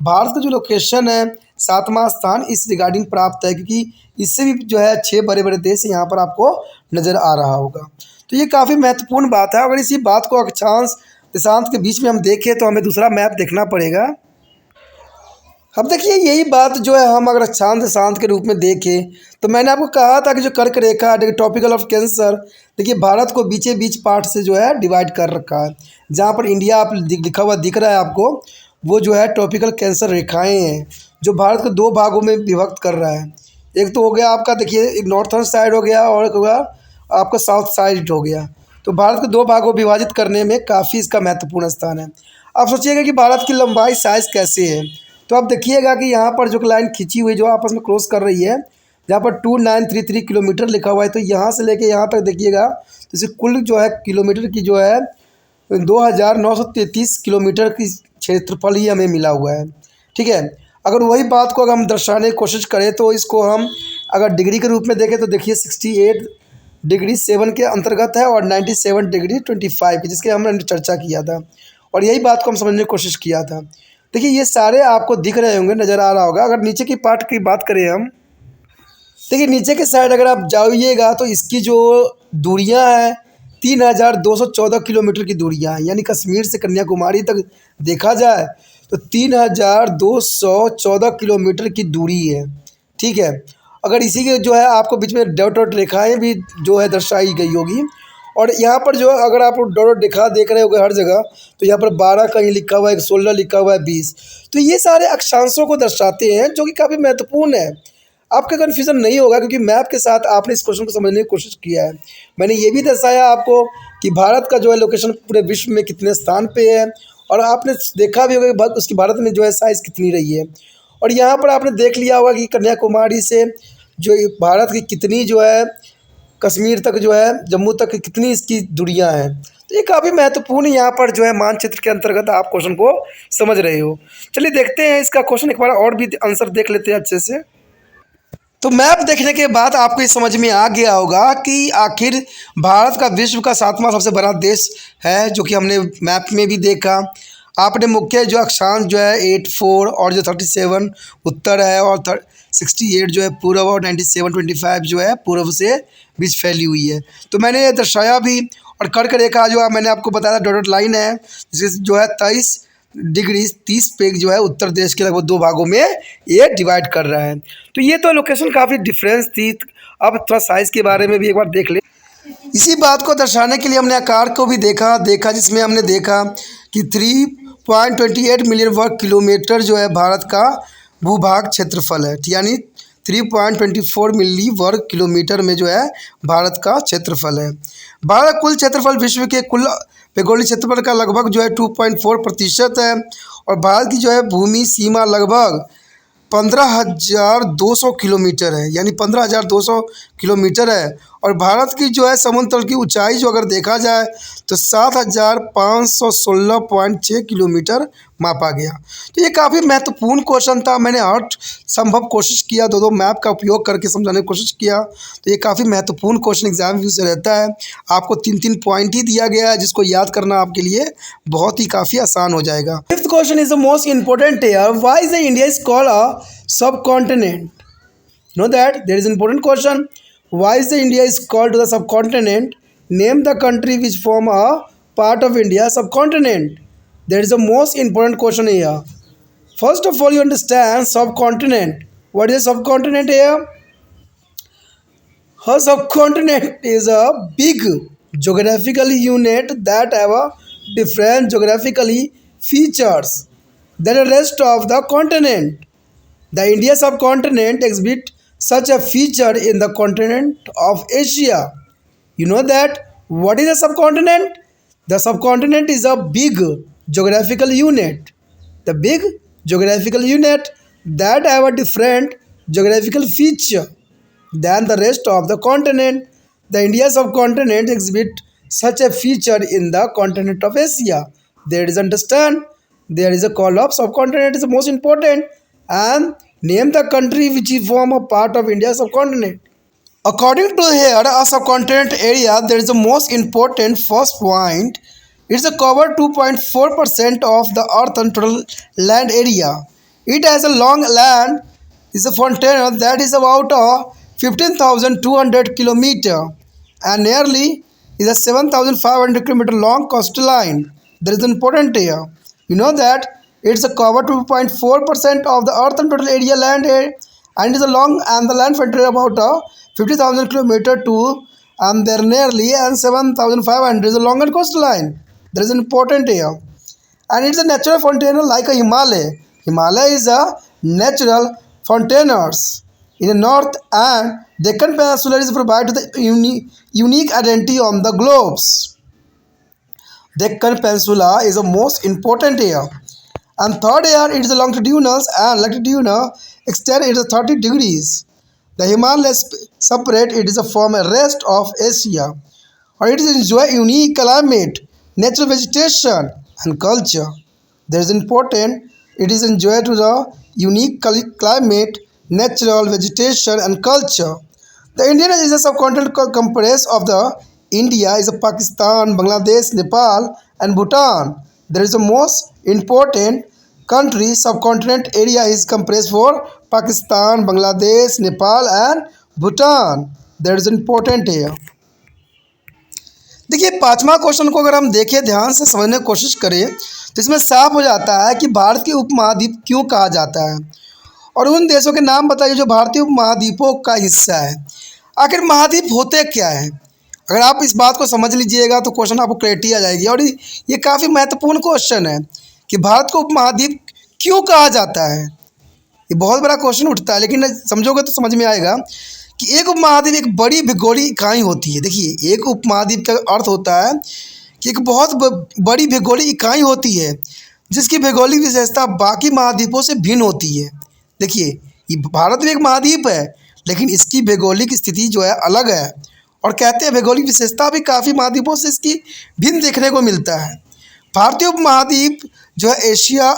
भारत का जो लोकेशन है 7वां स्थान इस रिगार्डिंग प्राप्त है, क्योंकि इससे भी जो है 6 बड़े बड़े देश यहाँ पर आपको नज़र आ रहा होगा। तो ये काफ़ी महत्वपूर्ण बात है। अगर इसी बात को अक्षांश देशांश के बीच में हम देखें तो हमें दूसरा मैप देखना पड़ेगा। अब देखिए यही बात जो है हम अगर अक्षांश देशांश के रूप में देखें तो मैंने आपको कहा था कि जो कर्क रेखा टॉपिकल ऑफ कैंसर, देखिए भारत को बीचे बीच पार्ट से जो है डिवाइड कर रखा है। जहाँ पर इंडिया आप लिखा हुआ दिख रहा है आपको, वो जो है टॉपिकल कैंसर रेखाएं हैं जो भारत को 2 भागों में विभक्त कर रहा है। एक तो हो गया आपका देखिए नॉर्थर्न साइड हो गया और एक होगा आपका साउथ साइड हो गया। तो भारत को 2 भागों में विभाजित करने में काफ़ी इसका महत्वपूर्ण स्थान है। आप सोचिएगा कि भारत की लंबाई साइज़ कैसे है, तो आप देखिएगा कि यहाँ पर जो लाइन खींची हुई जो आपस में क्रॉस कर रही है, जहाँ पर 2933 किलोमीटर लिखा हुआ है, तो यहाँ से लेके यहाँ तक देखिएगा तो इसे कुल जो है किलोमीटर की जो है 2933 किलोमीटर की क्षेत्रफल ही हमें मिला हुआ है। ठीक है, अगर वही बात को अगर हम दर्शाने की कोशिश करें तो इसको हम अगर डिग्री के रूप में देखें तो देखिए 68 डिग्री 7 के अंतर्गत है और 97 डिग्री 25 की, जिसके हमने चर्चा किया था और यही बात को हम समझने की कोशिश किया था। देखिए ये सारे आपको दिख रहे होंगे, नज़र आ रहा होगा। अगर नीचे की पार्ट की बात करें हम, देखिए नीचे के साइड अगर आप जाइएगा तो इसकी जो दूरियां हैं 3214 किलोमीटर की दूरियां हैं, यानी कश्मीर से कन्याकुमारी तक देखा जाए तो 3214 किलोमीटर की दूरी है। ठीक है, अगर इसी के जो है आपको बीच में डॉट डॉट रेखाएँ भी जो है दर्शाई गई होगी, और यहाँ पर जो है अगर आप डॉट डॉट रेखा देख रहे होगे हर जगह, तो यहाँ पर 12 कहीं लिखा हुआ है, 16 लिखा हुआ है, 20। तो ये सारे अक्षांशों को दर्शाते हैं जो कि काफ़ी महत्वपूर्ण है। आपका कन्फ्यूज़न नहीं होगा क्योंकि मैप के साथ आपने इस क्वेश्चन को समझने की कोशिश किया है। मैंने ये भी दर्शाया आपको कि भारत का जो है लोकेशन पूरे विश्व में कितने स्थान पे है, और आपने देखा भी होगा कि उसकी भारत में जो है साइज़ कितनी रही है। और यहाँ पर आपने देख लिया होगा कि कन्याकुमारी से जो भारत की कितनी जो है कश्मीर तक जो है जम्मू तक कितनी इसकी दूरियां हैं। तो ये काफ़ी महत्वपूर्ण यहाँ पर जो है मानचित्र के अंतर्गत आप क्वेश्चन को समझ रहे हो। चलिए देखते हैं इसका क्वेश्चन एक बार और भी आंसर देख लेते हैं अच्छे से। तो मैप देखने के बाद आपको ये समझ में आ गया होगा कि आखिर भारत का विश्व का 7वां सबसे बड़ा देश है, जो कि हमने मैप में भी देखा। आपने मुख्य जो अक्षांश जो है 84 और जो 37 उत्तर है और 68 जो है पूर्व और 97 25 जो है पूर्व से बीच फैली हुई है। तो मैंने ये दर्शाया भी, और कर्क रेखा जो मैंने आपको बताया डॉटेड लाइन है जिस जो है 23 डिग्री 30 पे जो है उत्तर देश के लगभग 2 भागों में ये डिवाइड कर रहा है। तो ये तो लोकेशन काफ़ी डिफरेंस थी। अब थोड़ा साइज़ के बारे में भी एक बार देख ले। इसी बात को दर्शाने के लिए हमने आकार को भी देखा जिसमें हमने देखा कि 3.28 मिलियन वर्ग किलोमीटर जो है भारत का भूभाग क्षेत्रफल है, यानी 3.24 मिली वर्ग किलोमीटर में जो है भारत का क्षेत्रफल है। भारत कुल क्षेत्रफल विश्व के कुल भौगोलिक क्षेत्रफल का लगभग जो है 2.4% है, और भारत की जो है भूमि सीमा लगभग 15,200 किलोमीटर है, यानी 15,200 किलोमीटर है। और भारत की जो है समुद्र तल की ऊंचाई जो अगर देखा जाए तो 7,516.6 किलोमीटर मापा गया। तो ये काफ़ी महत्वपूर्ण क्वेश्चन था। मैंने हर संभव कोशिश किया, दो मैप का उपयोग करके समझाने की कोशिश किया। तो ये काफ़ी महत्वपूर्ण क्वेश्चन एग्जाम व्यू से रहता है। आपको 3 पॉइंट ही दिया गया है जिसको याद करना आपके लिए बहुत ही काफ़ी आसान हो जाएगा। Fifth question is the most important here, why is the India is called a subcontinent? No that there is important question, why is the India is called to the subcontinent? Name the country which form a part of India subcontinent. That is the most important question here. First of all, you understand subcontinent. What is a subcontinent here? A subcontinent is a big geographical unit that have a different geographically features than the rest of the continent. The India subcontinent exhibits such a feature in the continent of Asia. You know that? What is a subcontinent? The subcontinent is a big geographical unit. The big geographical unit that have a different geographical feature than the rest of the continent. The India subcontinent exhibit such a feature in the continent of Asia. There is understand. There is a call of subcontinent is the most important and name the country which is form a part of India subcontinent. According to here, a subcontinent area, there is the most important first point. It's a cover 2.4% of the earth and total land area. It has a long land, is a fountain that is about 15,200 kilometer and nearly is a 7,500 kilometer long coastline. There is an important here. You know that it's a cover 2.4% of the earth and total area land and is a long and the land frontier about 50,000 kilometer to and there nearly and 7,500 is a longer coastline. There is an important here and it's a natural fountain like a Himalaya. Himalaya is a natural fountainers in the north and Deccan Peninsula is provided the unique identity on the globes. Deccan Peninsula is the most important here. And third here it is the longitudinal and latitudinal extent it is 30 degrees. The Himalayas separate it is from the rest of Asia. Or it is enjoy unique climate, natural vegetation and culture. There is important it is enjoy to the unique climate, natural vegetation and culture. The Indian is a subcontinent comprised of the India is a Pakistan, Bangladesh, Nepal and Bhutan. There is the most important country subcontinent area is comprised for Pakistan, Bangladesh, Nepal and Bhutan. There is important here. देखिए पांचवा question को अगर हम देखें ध्यान से समझने की कोशिश करें तो इसमें साफ हो जाता है कि भारत के उपमहाद्वीप क्यों कहा जाता है और उन देशों के नाम बताइए जो भारतीय उपमहाद्वीपों का हिस्सा है। आखिर महाद्वीप होते क्या है? अगर आप इस बात को समझ लीजिएगा तो क्वेश्चन आपको क्लैरिटी आ जाएगी और ये काफ़ी महत्वपूर्ण क्वेश्चन है कि भारत को उपमहाद्वीप क्यों कहा जाता है। ये बहुत बड़ा क्वेश्चन उठता है लेकिन समझोगे तो समझ में आएगा कि एक उपमहाद्वीप एक बड़ी भूगोलिक इकाई होती है। देखिए एक उपमहाद्वीप का अर्थ होता है कि एक बहुत बड़ी भूगोलिक इकाई होती है जिसकी भौगोलिक विशेषता बाकी महाद्वीपों से भिन्न होती है। देखिए ये भारत भी एक महाद्वीप है लेकिन इसकी भौगोलिक स्थिति जो है अलग है और कहते हैं भौगोलिक विशेषता भी काफ़ी महाद्वीपों से इसकी भिन्न देखने को मिलता है। भारतीय उपमहाद्वीप जो है एशिया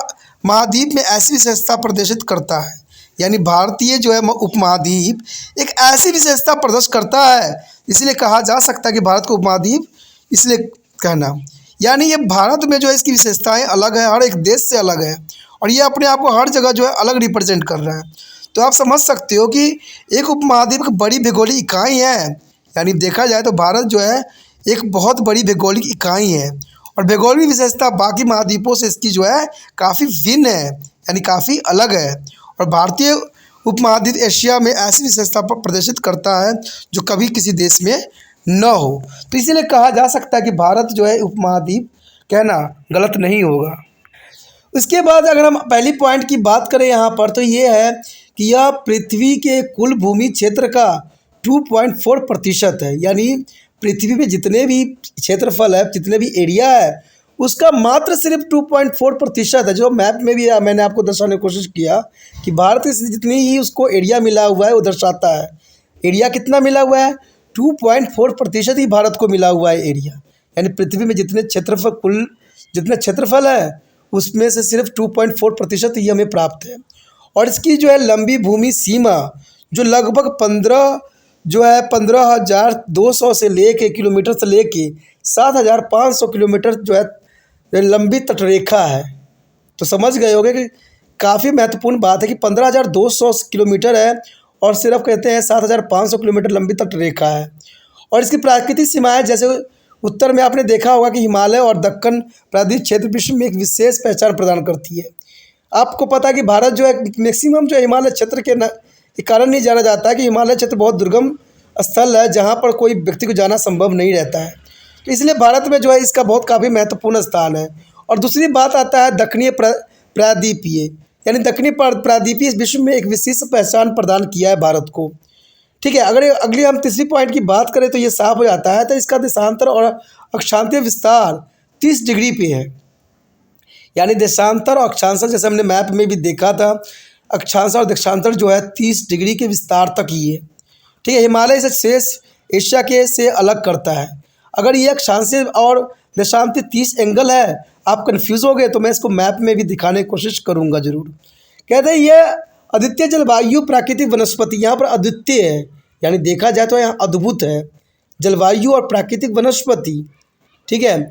महाद्वीप में ऐसी विशेषता प्रदर्शित करता है, यानी भारतीय जो है उपमहाद्वीप एक ऐसी विशेषता प्रदर्शित करता है इसलिए कहा जा सकता है कि भारत को उपमहाद्वीप इसलिए कहना, यानी ये भारत में जो है इसकी विशेषताएं अलग है, हर एक देश से अलग है और ये अपने आप को हर जगह जो है अलग रिप्रेजेंट कर रहा है। तो आप समझ सकते हो कि एक उपमहाद्वीप एक बड़ी भौगोलिक इकाई है, यानी देखा जाए तो भारत जो है एक बहुत बड़ी भौगोलिक इकाई है और भौगोलिक विशेषता बाकी महाद्वीपों से इसकी जो है काफ़ी भिन्न है, यानी काफ़ी अलग है और भारतीय उपमहाद्वीप एशिया में ऐसी विशेषता पर प्रदर्शित करता है जो कभी किसी देश में न हो। तो इसीलिए कहा जा सकता है कि भारत जो है उपमहाद्वीप कहना गलत नहीं होगा। उसके बाद अगर हम पहली पॉइंट की बात करें यहाँ पर तो ये है कि यह पृथ्वी के कुल भूमि क्षेत्र का 2.4% है, यानी पृथ्वी में जितने भी क्षेत्रफल है, जितने भी एरिया है उसका मात्र सिर्फ 2.4% है। जो मैप में भी मैंने आपको दर्शाने की कोशिश किया कि भारत की जितनी ही उसको एरिया मिला हुआ है वो दर्शाता है। एरिया कितना मिला हुआ है? 2.4% ही भारत को मिला हुआ है एरिया, यानी पृथ्वी में जितने क्षेत्रफल कुल जितने क्षेत्रफल है उसमें से सिर्फ 2.4% ही हमें प्राप्त है। और इसकी जो है लंबी भूमि सीमा जो लगभग 15,200 से लेके किलोमीटर से लेके 7,500 किलोमीटर जो है लंबी तटरेखा है। तो समझ गए होंगे कि काफ़ी महत्वपूर्ण बात है कि 15,200 किलोमीटर है और सिर्फ कहते हैं 7,500 किलोमीटर लंबी तटरेखा है। और इसकी प्राकृतिक सीमाएं जैसे उत्तर में आपने देखा होगा कि हिमालय और दक्कन प्रायद्वीप क्षेत्र विश्व में एक विशेष पहचान प्रदान करती है। आपको पता है कि भारत जो है मैक्सिमम जो हिमालय क्षेत्र के कारण नहीं जाना जाता है कि हिमालय क्षेत्र बहुत दुर्गम स्थल है जहाँ पर कोई व्यक्ति को जाना संभव नहीं रहता है, तो इसलिए भारत में जो है इसका बहुत काफ़ी महत्वपूर्ण स्थान है। और दूसरी बात आता है दक्षिणीय प्रायद्वीपीय, यानी दक्षिणी प्रायद्वीपीय विश्व में एक विशेष पहचान प्रदान किया है भारत को। ठीक है, अगर अगली हम तीसरी पॉइंट की बात करें तो ये साफ हो जाता है तो इसका देशांतर और अक्षांतीय विस्तार 30 डिग्री पे है, यानी देशांतर और अक्षांतर, जैसे हमने मैप में भी देखा था, अक्षांतर और देशांतर जो है 30 डिग्री के विस्तार तक ही है। ठीक है, हिमालय इसे शेष एशिया के से अलग करता है। अगर ये अक्षांशीय और देशांतर 30 एंगल है, आप कंफ्यूज हो गए तो मैं इसको मैप में भी दिखाने की कोशिश करूँगा ज़रूर। कहते हैं ये अद्वितीय जलवायु प्राकृतिक वनस्पति, यहाँ पर अद्वितीय है यानी देखा जाए तो यहाँ अद्भुत है, जलवायु और प्राकृतिक वनस्पति। ठीक है,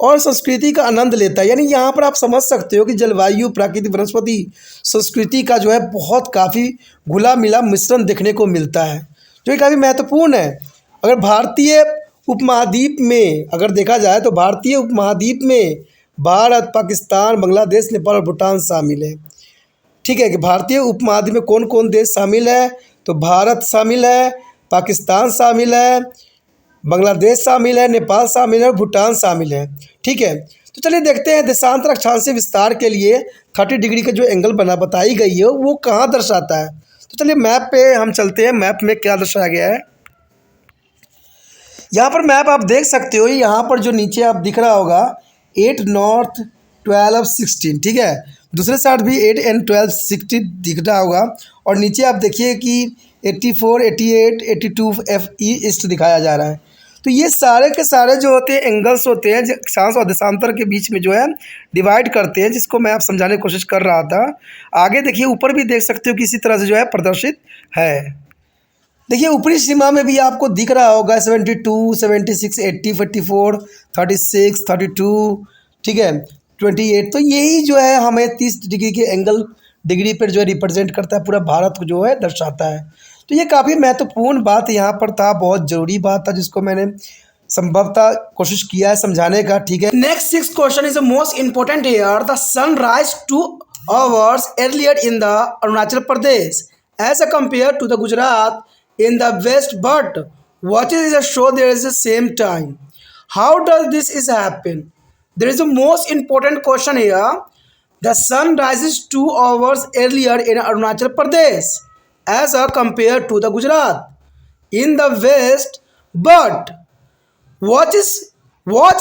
और संस्कृति का आनंद लेता है, यानी यहाँ पर आप समझ सकते हो कि जलवायु, प्राकृतिक वनस्पति, संस्कृति का जो है बहुत काफ़ी घुला मिला मिश्रण देखने को मिलता है, जो कि काफ़ी महत्वपूर्ण है। अगर भारतीय उपमहाद्वीप में अगर देखा जाए तो भारतीय उपमहाद्वीप में भारत, पाकिस्तान, बांग्लादेश, नेपाल और भूटान शामिल है। ठीक है, कि भारतीय उपमहाद्वीप में कौन कौन देश शामिल है, तो भारत शामिल है, पाकिस्तान शामिल है, बांग्लादेश शामिल है, नेपाल शामिल है और भूटान शामिल है। ठीक है, तो चलिए देखते हैं देशांतर अक्षांशीय विस्तार के लिए 30 डिग्री का जो एंगल बताई गई है वो कहाँ दर्शाता है। तो चलिए मैप पे हम चलते हैं, मैप में क्या दर्शाया गया है। यहाँ पर मैप आप देख सकते हो, यहाँ पर जो नीचे आप दिख रहा होगा 8 नॉर्थ 12 16। ठीक है, दूसरे साइड भी 8 एंड 12 16 दिख रहा होगा, और नीचे आप देखिए कि 84 88 82 ईस्ट दिखाया जा रहा है। तो ये सारे के सारे जो होते हैं एंगल्स होते हैं अक्षांश और देशांतर के बीच में जो है डिवाइड करते हैं, जिसको मैं आप समझाने की कोशिश कर रहा था। आगे देखिए ऊपर भी देख सकते हो कि इसी तरह से जो है प्रदर्शित है। देखिए ऊपरी सीमा में भी आपको दिख रहा होगा 72 76 80 44 36 32। ठीक है, 28। तो यही जो है हमें 30 डिग्री के एंगल डिग्री पर जो है रिप्रेजेंट करता है, पूरा भारत को जो है दर्शाता है। तो ये काफ़ी महत्वपूर्ण बात यहाँ पर था, बहुत ज़रूरी बात था, जिसको मैंने संभवतः कोशिश किया है समझाने का। ठीक है, next 6 question is the most important here. The sun rise 2 hours earlier in the Arunachal Pradesh as a compare to the Gujarat in the west, but watches is a show there is the same time. How does this is happen? There is a most important question here. The sun rises 2 hours earlier in Arunachal Pradesh as compared to the Gujarat in the west, but watch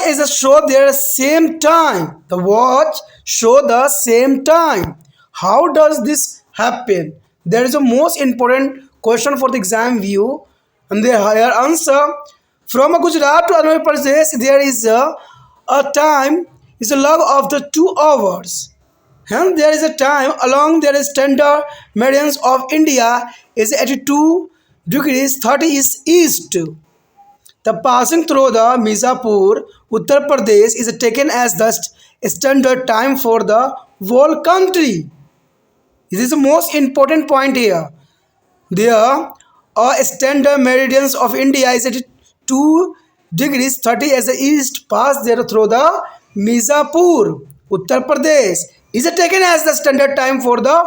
is a show there same time. The watch show the same time. How does this happen? There is a most important question for the exam view, and the higher answer from a Gujarat to Andhra Pradesh there is a time is a log of the 2 hours, and there is a time along there is standard meridians of India is 82 degrees 30 is east. The passing through the Mirzapur, Uttar Pradesh is taken as the standard time for the whole country. This is the most important point here. There are standard meridians of India is at 2 degrees 30 as the east pass there through the Mirzapur, Uttar Pradesh is taken as the standard time for the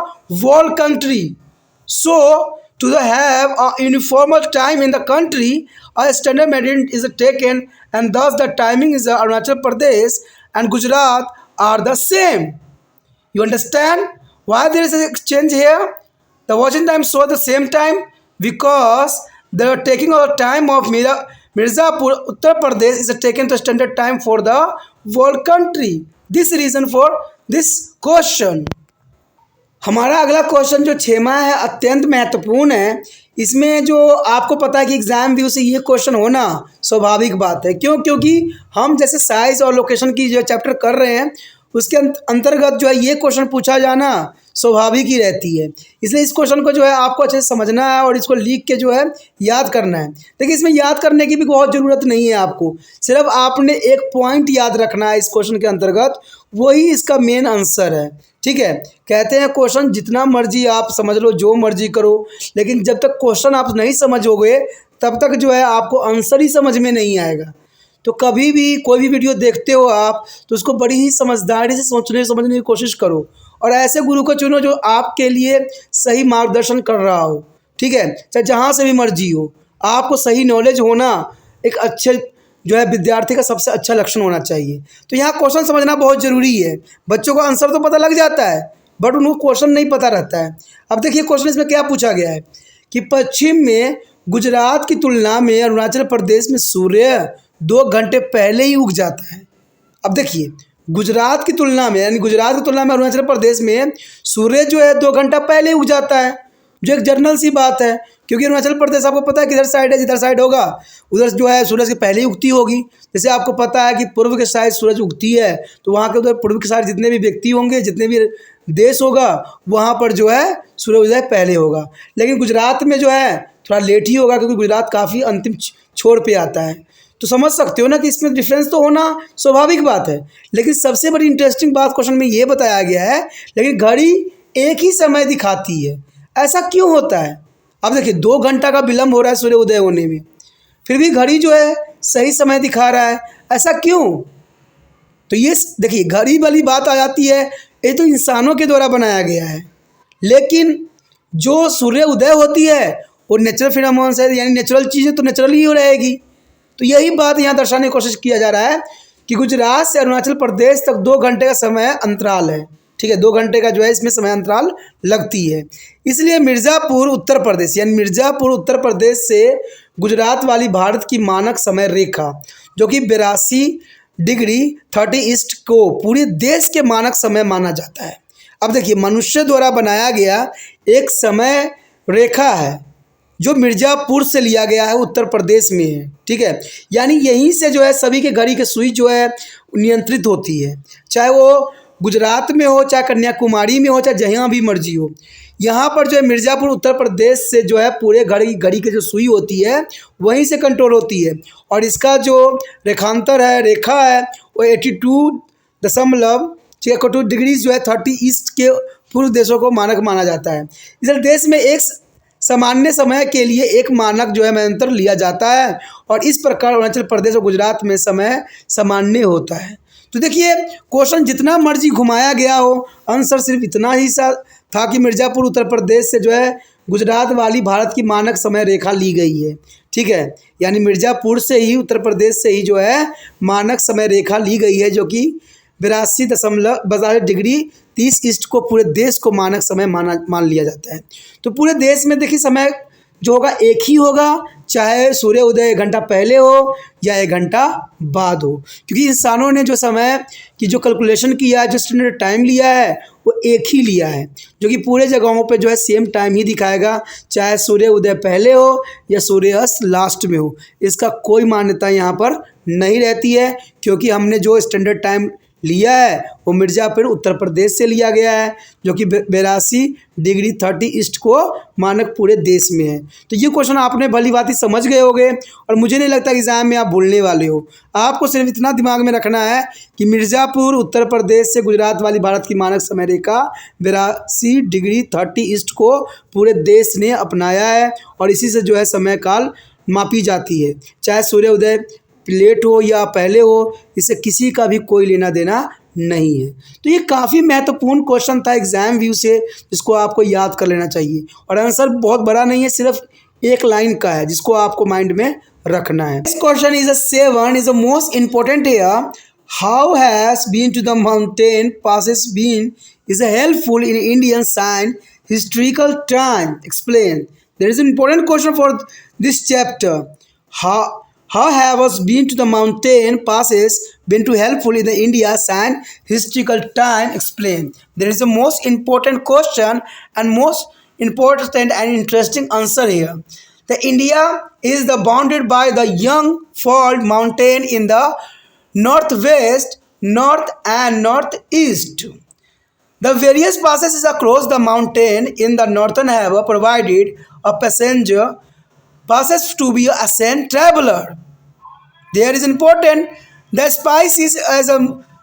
whole country. So to have a uniform time in the country, a standard meridian is taken, and thus the timing is Arunachal Pradesh and Gujarat are the same. You understand why there is a change here? The watching time show the same time because the taking of time of Mirzapur, Uttar Pradesh is taken to standard time for the whole country. This reason for this question. हमारा अगला question जो 6वां है अत्यंत महत्वपूर्ण है। इसमें जो आपको पता है कि एग्जाम व्यू से ये क्वेश्चन होना स्वाभाविक बात है। क्योंकि हम जैसे साइज और लोकेशन की जो चैप्टर कर रहे हैं उसके अंतर्गत जो है ये क्वेश्चन पूछा जाना स्वाभाविक ही रहती है। इसलिए इस क्वेश्चन को जो है आपको अच्छे से समझना है और इसको लिख के जो है याद करना है। देखिए इसमें याद करने की भी बहुत ज़रूरत नहीं है, आपको सिर्फ आपने एक पॉइंट याद रखना है इस क्वेश्चन के अंतर्गत, वही इसका मेन आंसर है। ठीक है, कहते हैं क्वेश्चन जितना मर्जी आप समझ लो, जो मर्जी करो, लेकिन जब तक क्वेश्चन आप नहीं समझोगे तब तक जो है आपको आंसर ही समझ में नहीं आएगा। तो कभी भी कोई भी वीडियो देखते हो आप तो उसको बड़ी ही समझदारी से सोचने समझने की कोशिश करो और ऐसे गुरु को चुनो जो आपके लिए सही मार्गदर्शन कर रहा हो। ठीक है, चाहे जहाँ से भी मर्जी हो, आपको सही नॉलेज होना एक अच्छे जो है विद्यार्थी का सबसे अच्छा लक्षण होना चाहिए। तो यहाँ क्वेश्चन समझना बहुत ज़रूरी है। बच्चों को आंसर तो पता लग जाता है बट उनको क्वेश्चन नहीं पता रहता है। अब देखिए क्वेश्चन इसमें क्या पूछा गया है कि पश्चिम में गुजरात की तुलना में अरुणाचल प्रदेश में सूर्य 2 घंटे पहले ही उग जाता है। अब देखिए गुजरात की तुलना में, यानी गुजरात की तुलना में अरुणाचल प्रदेश में सूर्य जो है 2 घंटा पहले उग जाता है, जो एक जनरल सी बात है। क्योंकि अरुणाचल प्रदेश आपको पता है किधर साइड है, जिधर साइड होगा उधर जो है सूरज की पहले ही उगती होगी। जैसे आपको पता है कि पूर्व के साइड सूरज उगती है, तो वहाँ के उधर पूर्व के साइड जितने भी व्यक्ति होंगे, जितने भी देश होगा, वहाँ पर जो है सूर्योदय पहले होगा। लेकिन गुजरात में जो है थोड़ा लेट ही होगा, क्योंकि गुजरात काफ़ी अंतिम छोर पे आता है। तो समझ सकते हो ना कि इसमें डिफरेंस तो होना स्वाभाविक बात है। लेकिन सबसे बड़ी इंटरेस्टिंग बात क्वेश्चन में ये बताया गया है, लेकिन घड़ी एक ही समय दिखाती है, ऐसा क्यों होता है? अब देखिए 2 घंटा का विलम्ब हो रहा है सूर्य उदय होने में, फिर भी घड़ी जो है सही समय दिखा रहा है, ऐसा क्यों? तो ये देखिए घड़ी वाली बात आ जाती है, ये तो इंसानों के द्वारा बनाया गया है। लेकिन जो सूर्य उदय होती है वो नेचुरल फिनोमेनन है, यानी नेचुरल चीज़ें तो नेचुरल ही हो रहेगी। तो यही बात यहाँ दर्शाने की कोशिश किया जा रहा है कि गुजरात से अरुणाचल प्रदेश तक 2 घंटे का समय अंतराल है। ठीक है, 2 घंटे का जो है इसमें समय अंतराल लगती है। इसलिए मिर्ज़ापुर उत्तर प्रदेश, यानी मिर्ज़ापुर उत्तर प्रदेश से गुजरात वाली भारत की मानक समय रेखा, जो कि 82°30' को पूरे देश के मानक समय माना जाता है। अब देखिए मनुष्य द्वारा बनाया गया एक समय रेखा है, जो मिर्ज़ापुर से लिया गया है, उत्तर प्रदेश में है। ठीक है, यानी यहीं से जो है सभी के घड़ी के सुई जो है नियंत्रित होती है, चाहे वो गुजरात में हो, चाहे कन्याकुमारी में हो, चाहे जहाँ भी मर्जी हो। यहाँ पर जो है मिर्ज़ापुर उत्तर प्रदेश से जो है पूरे घड़ी की जो सुई होती है वहीं से कंट्रोल होती है। और इसका जो रेखांतर है, रेखा है, वो 82.2 जो है 30 के पूर्व देशों को मानक माना जाता है। इस देश में एक सामान्य समय के लिए एक मानक जो है मध्यंतर लिया जाता है, और इस प्रकार अरुणाचल प्रदेश और गुजरात में समय सामान्य होता है। तो देखिए क्वेश्चन जितना मर्जी घुमाया गया हो, आंसर सिर्फ इतना ही सा था कि मिर्ज़ापुर उत्तर प्रदेश से जो है गुजरात वाली भारत की मानक समय रेखा ली गई है। ठीक है, यानी मिर्ज़ापुर से ही, उत्तर प्रदेश से ही जो है मानक समय रेखा ली गई है, जो कि 82.32° को पूरे देश को मानक समय मान लिया जाता है। तो पूरे देश में देखिए समय जो होगा एक ही होगा, चाहे सूर्य उदय 1 घंटा पहले हो या 1 घंटा बाद हो, क्योंकि इंसानों ने जो समय की जो कैलकुलेशन किया है, जो स्टैंडर्ड टाइम लिया है, वो एक ही लिया है, जो कि पूरे जगहों पे जो है सेम टाइम ही दिखाएगा, चाहे सूर्य उदय पहले हो या सूर्यास्त लास्ट में हो। इसका कोई मान्यता यहाँ पर नहीं रहती है, क्योंकि हमने जो स्टैंडर्ड टाइम लिया है वो मिर्ज़ापुर उत्तर प्रदेश से लिया गया है, जो कि 82°30' को मानक पूरे देश में है। तो ये क्वेश्चन आपने भली भांति समझ गए होंगे, और मुझे नहीं लगता कि एग्जाम में आप भूलने वाले हो। आपको सिर्फ इतना दिमाग में रखना है कि मिर्ज़ापुर उत्तर प्रदेश से गुजरात वाली भारत की मानक समय रेखा 82°30' को पूरे देश ने अपनाया है, और इसी से जो है समय काल मापी जाती है, चाहे सूर्य उदय लेट हो या पहले हो, इससे किसी का भी कोई लेना देना नहीं है। तो ये काफ़ी महत्वपूर्ण क्वेश्चन था एग्जाम व्यू से, जिसको आपको याद कर लेना चाहिए, और आंसर बहुत बड़ा नहीं है, सिर्फ एक लाइन का है, जिसको आपको माइंड में रखना है। This question is a 7 is the most important here. How has been to the mountain passes been is helpful in Indian science historical time? Explain. There is an important question for this chapter. How have us been to the mountain passes been too helpful in the India science historical time? Explain. There is the most important question and most important and interesting answer here. The India is bounded by the Jungfrau mountain in the northwest, north and northeast. The various passes across the mountain in the northern have provided a passenger passes to be a ascent traveler. There is important the spices as a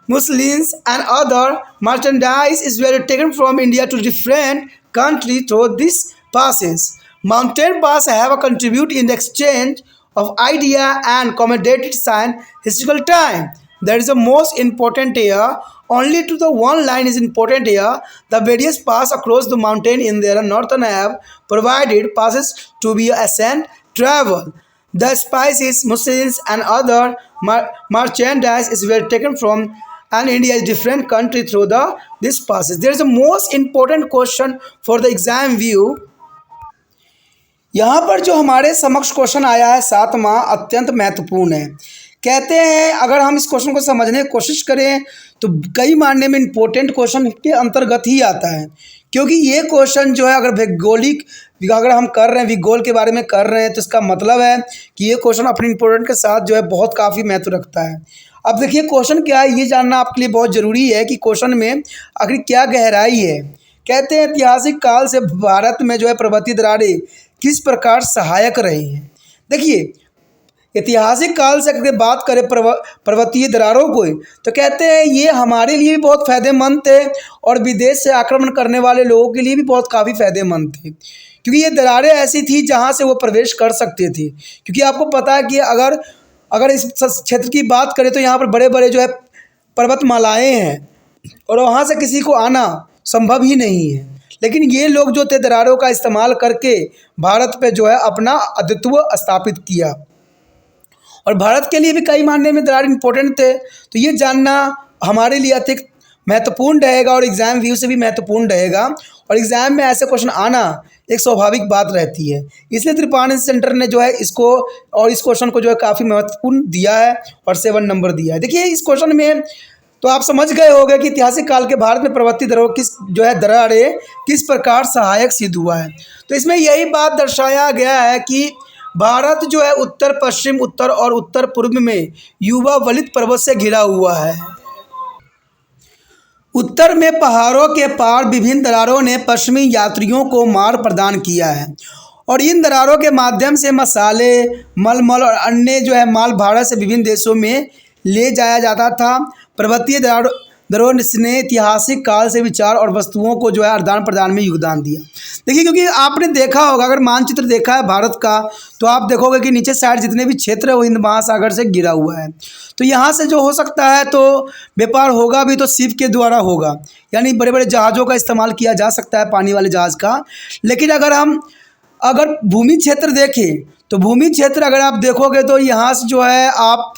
muslins and other merchandise is were taken from India to different countries through these passes. Mountain pass have a contribute in the exchange of idea and accommodated science historical time. That is the most important here. Only to the one line is important here. The various pass across the mountain in their northern have provided passes to be ascent travel. The spices, muslins, and other merchandise is were taken from and India is different country through this passes. There is a most important question for the exam view. यहाँ पर जो हमारे समक्ष question आया है 7वां, अत्यंत महत्वपूर्ण है। कहते हैं अगर हम इस क्वेश्चन को समझने की कोशिश करें तो कई मायने में इम्पोर्टेंट क्वेश्चन के अंतर्गत ही आता है, क्योंकि ये क्वेश्चन जो है अगर हम कर रहे हैं भूगोल के बारे में कर रहे हैं, तो इसका मतलब है कि ये क्वेश्चन अपने इम्पोर्टेंट के साथ जो है बहुत काफ़ी महत्व रखता है। अब देखिए क्वेश्चन क्या है, ये जानना आपके लिए बहुत ज़रूरी है कि क्वेश्चन में आखिर क्या गहराई है। कहते हैं ऐतिहासिक काल से भारत में जो है पर्वतीय दरारें किस प्रकार सहायक रही हैं। देखिए ऐतिहासिक काल से अगर बात करें पर्वतीय दरारों को, तो कहते हैं ये हमारे लिए भी बहुत फ़ायदेमंद थे और विदेश से आक्रमण करने वाले लोगों के लिए भी बहुत काफ़ी फ़ायदेमंद थे, क्योंकि ये दरारें ऐसी थी जहाँ से वो प्रवेश कर सकते थे। क्योंकि आपको पता है कि अगर अगर इस क्षेत्र की बात करें तो यहाँ पर बड़े बड़े जो है पर्वतमालाएँ हैं और वहाँ से किसी को आना संभव ही नहीं है। लेकिन ये लोग जो थे दरारों का इस्तेमाल करके भारत पे जो है अपना अस्तित्व स्थापित किया, और भारत के लिए भी कई मायने में दरार इम्पोर्टेंट थे। तो ये जानना हमारे लिए अतिरिक्त महत्वपूर्ण रहेगा और एग्ज़ाम व्यू से भी महत्वपूर्ण रहेगा, और एग्ज़ाम में ऐसे क्वेश्चन आना एक स्वाभाविक बात रहती है। इसलिए त्रिपाठी सेंटर ने जो है इसको और इस क्वेश्चन को जो है काफ़ी महत्वपूर्ण दिया है और 7 नंबर दिया है। देखिए इस क्वेश्चन में तो आप समझ गए होंगे कि ऐतिहासिक काल के भारत में पर्वतीय दरारें किस प्रकार सहायक सिद्ध हुआ है। तो इसमें यही बात दर्शाया गया है कि भारत जो है उत्तर पश्चिम, उत्तर और उत्तर पूर्व में युवा वलित पर्वत से घिरा हुआ है। उत्तर में पहाड़ों के पार विभिन्न दरारों ने पश्चिमी यात्रियों को मार्ग प्रदान किया है, और इन दरारों के माध्यम से मसाले, मलमल और अन्य जो है माल भारत से विभिन्न देशों में ले जाया जाता था। पर्वतीय दरारों ने ऐतिहासिक काल से विचार और वस्तुओं को जो है आदान प्रदान में योगदान दिया। देखिए क्योंकि आपने देखा होगा, अगर मानचित्र देखा है भारत का, तो आप देखोगे कि नीचे साइड जितने भी क्षेत्र है वो हिंद महासागर से घिरा हुआ है। तो यहाँ से जो हो सकता है तो व्यापार होगा भी तो शिप के द्वारा होगा, यानी बड़े बड़े जहाज़ों का इस्तेमाल किया जा सकता है, पानी वाले जहाज़ का। लेकिन अगर भूमि क्षेत्र देखें, तो भूमि क्षेत्र अगर आप देखोगे तो यहाँ से जो है आप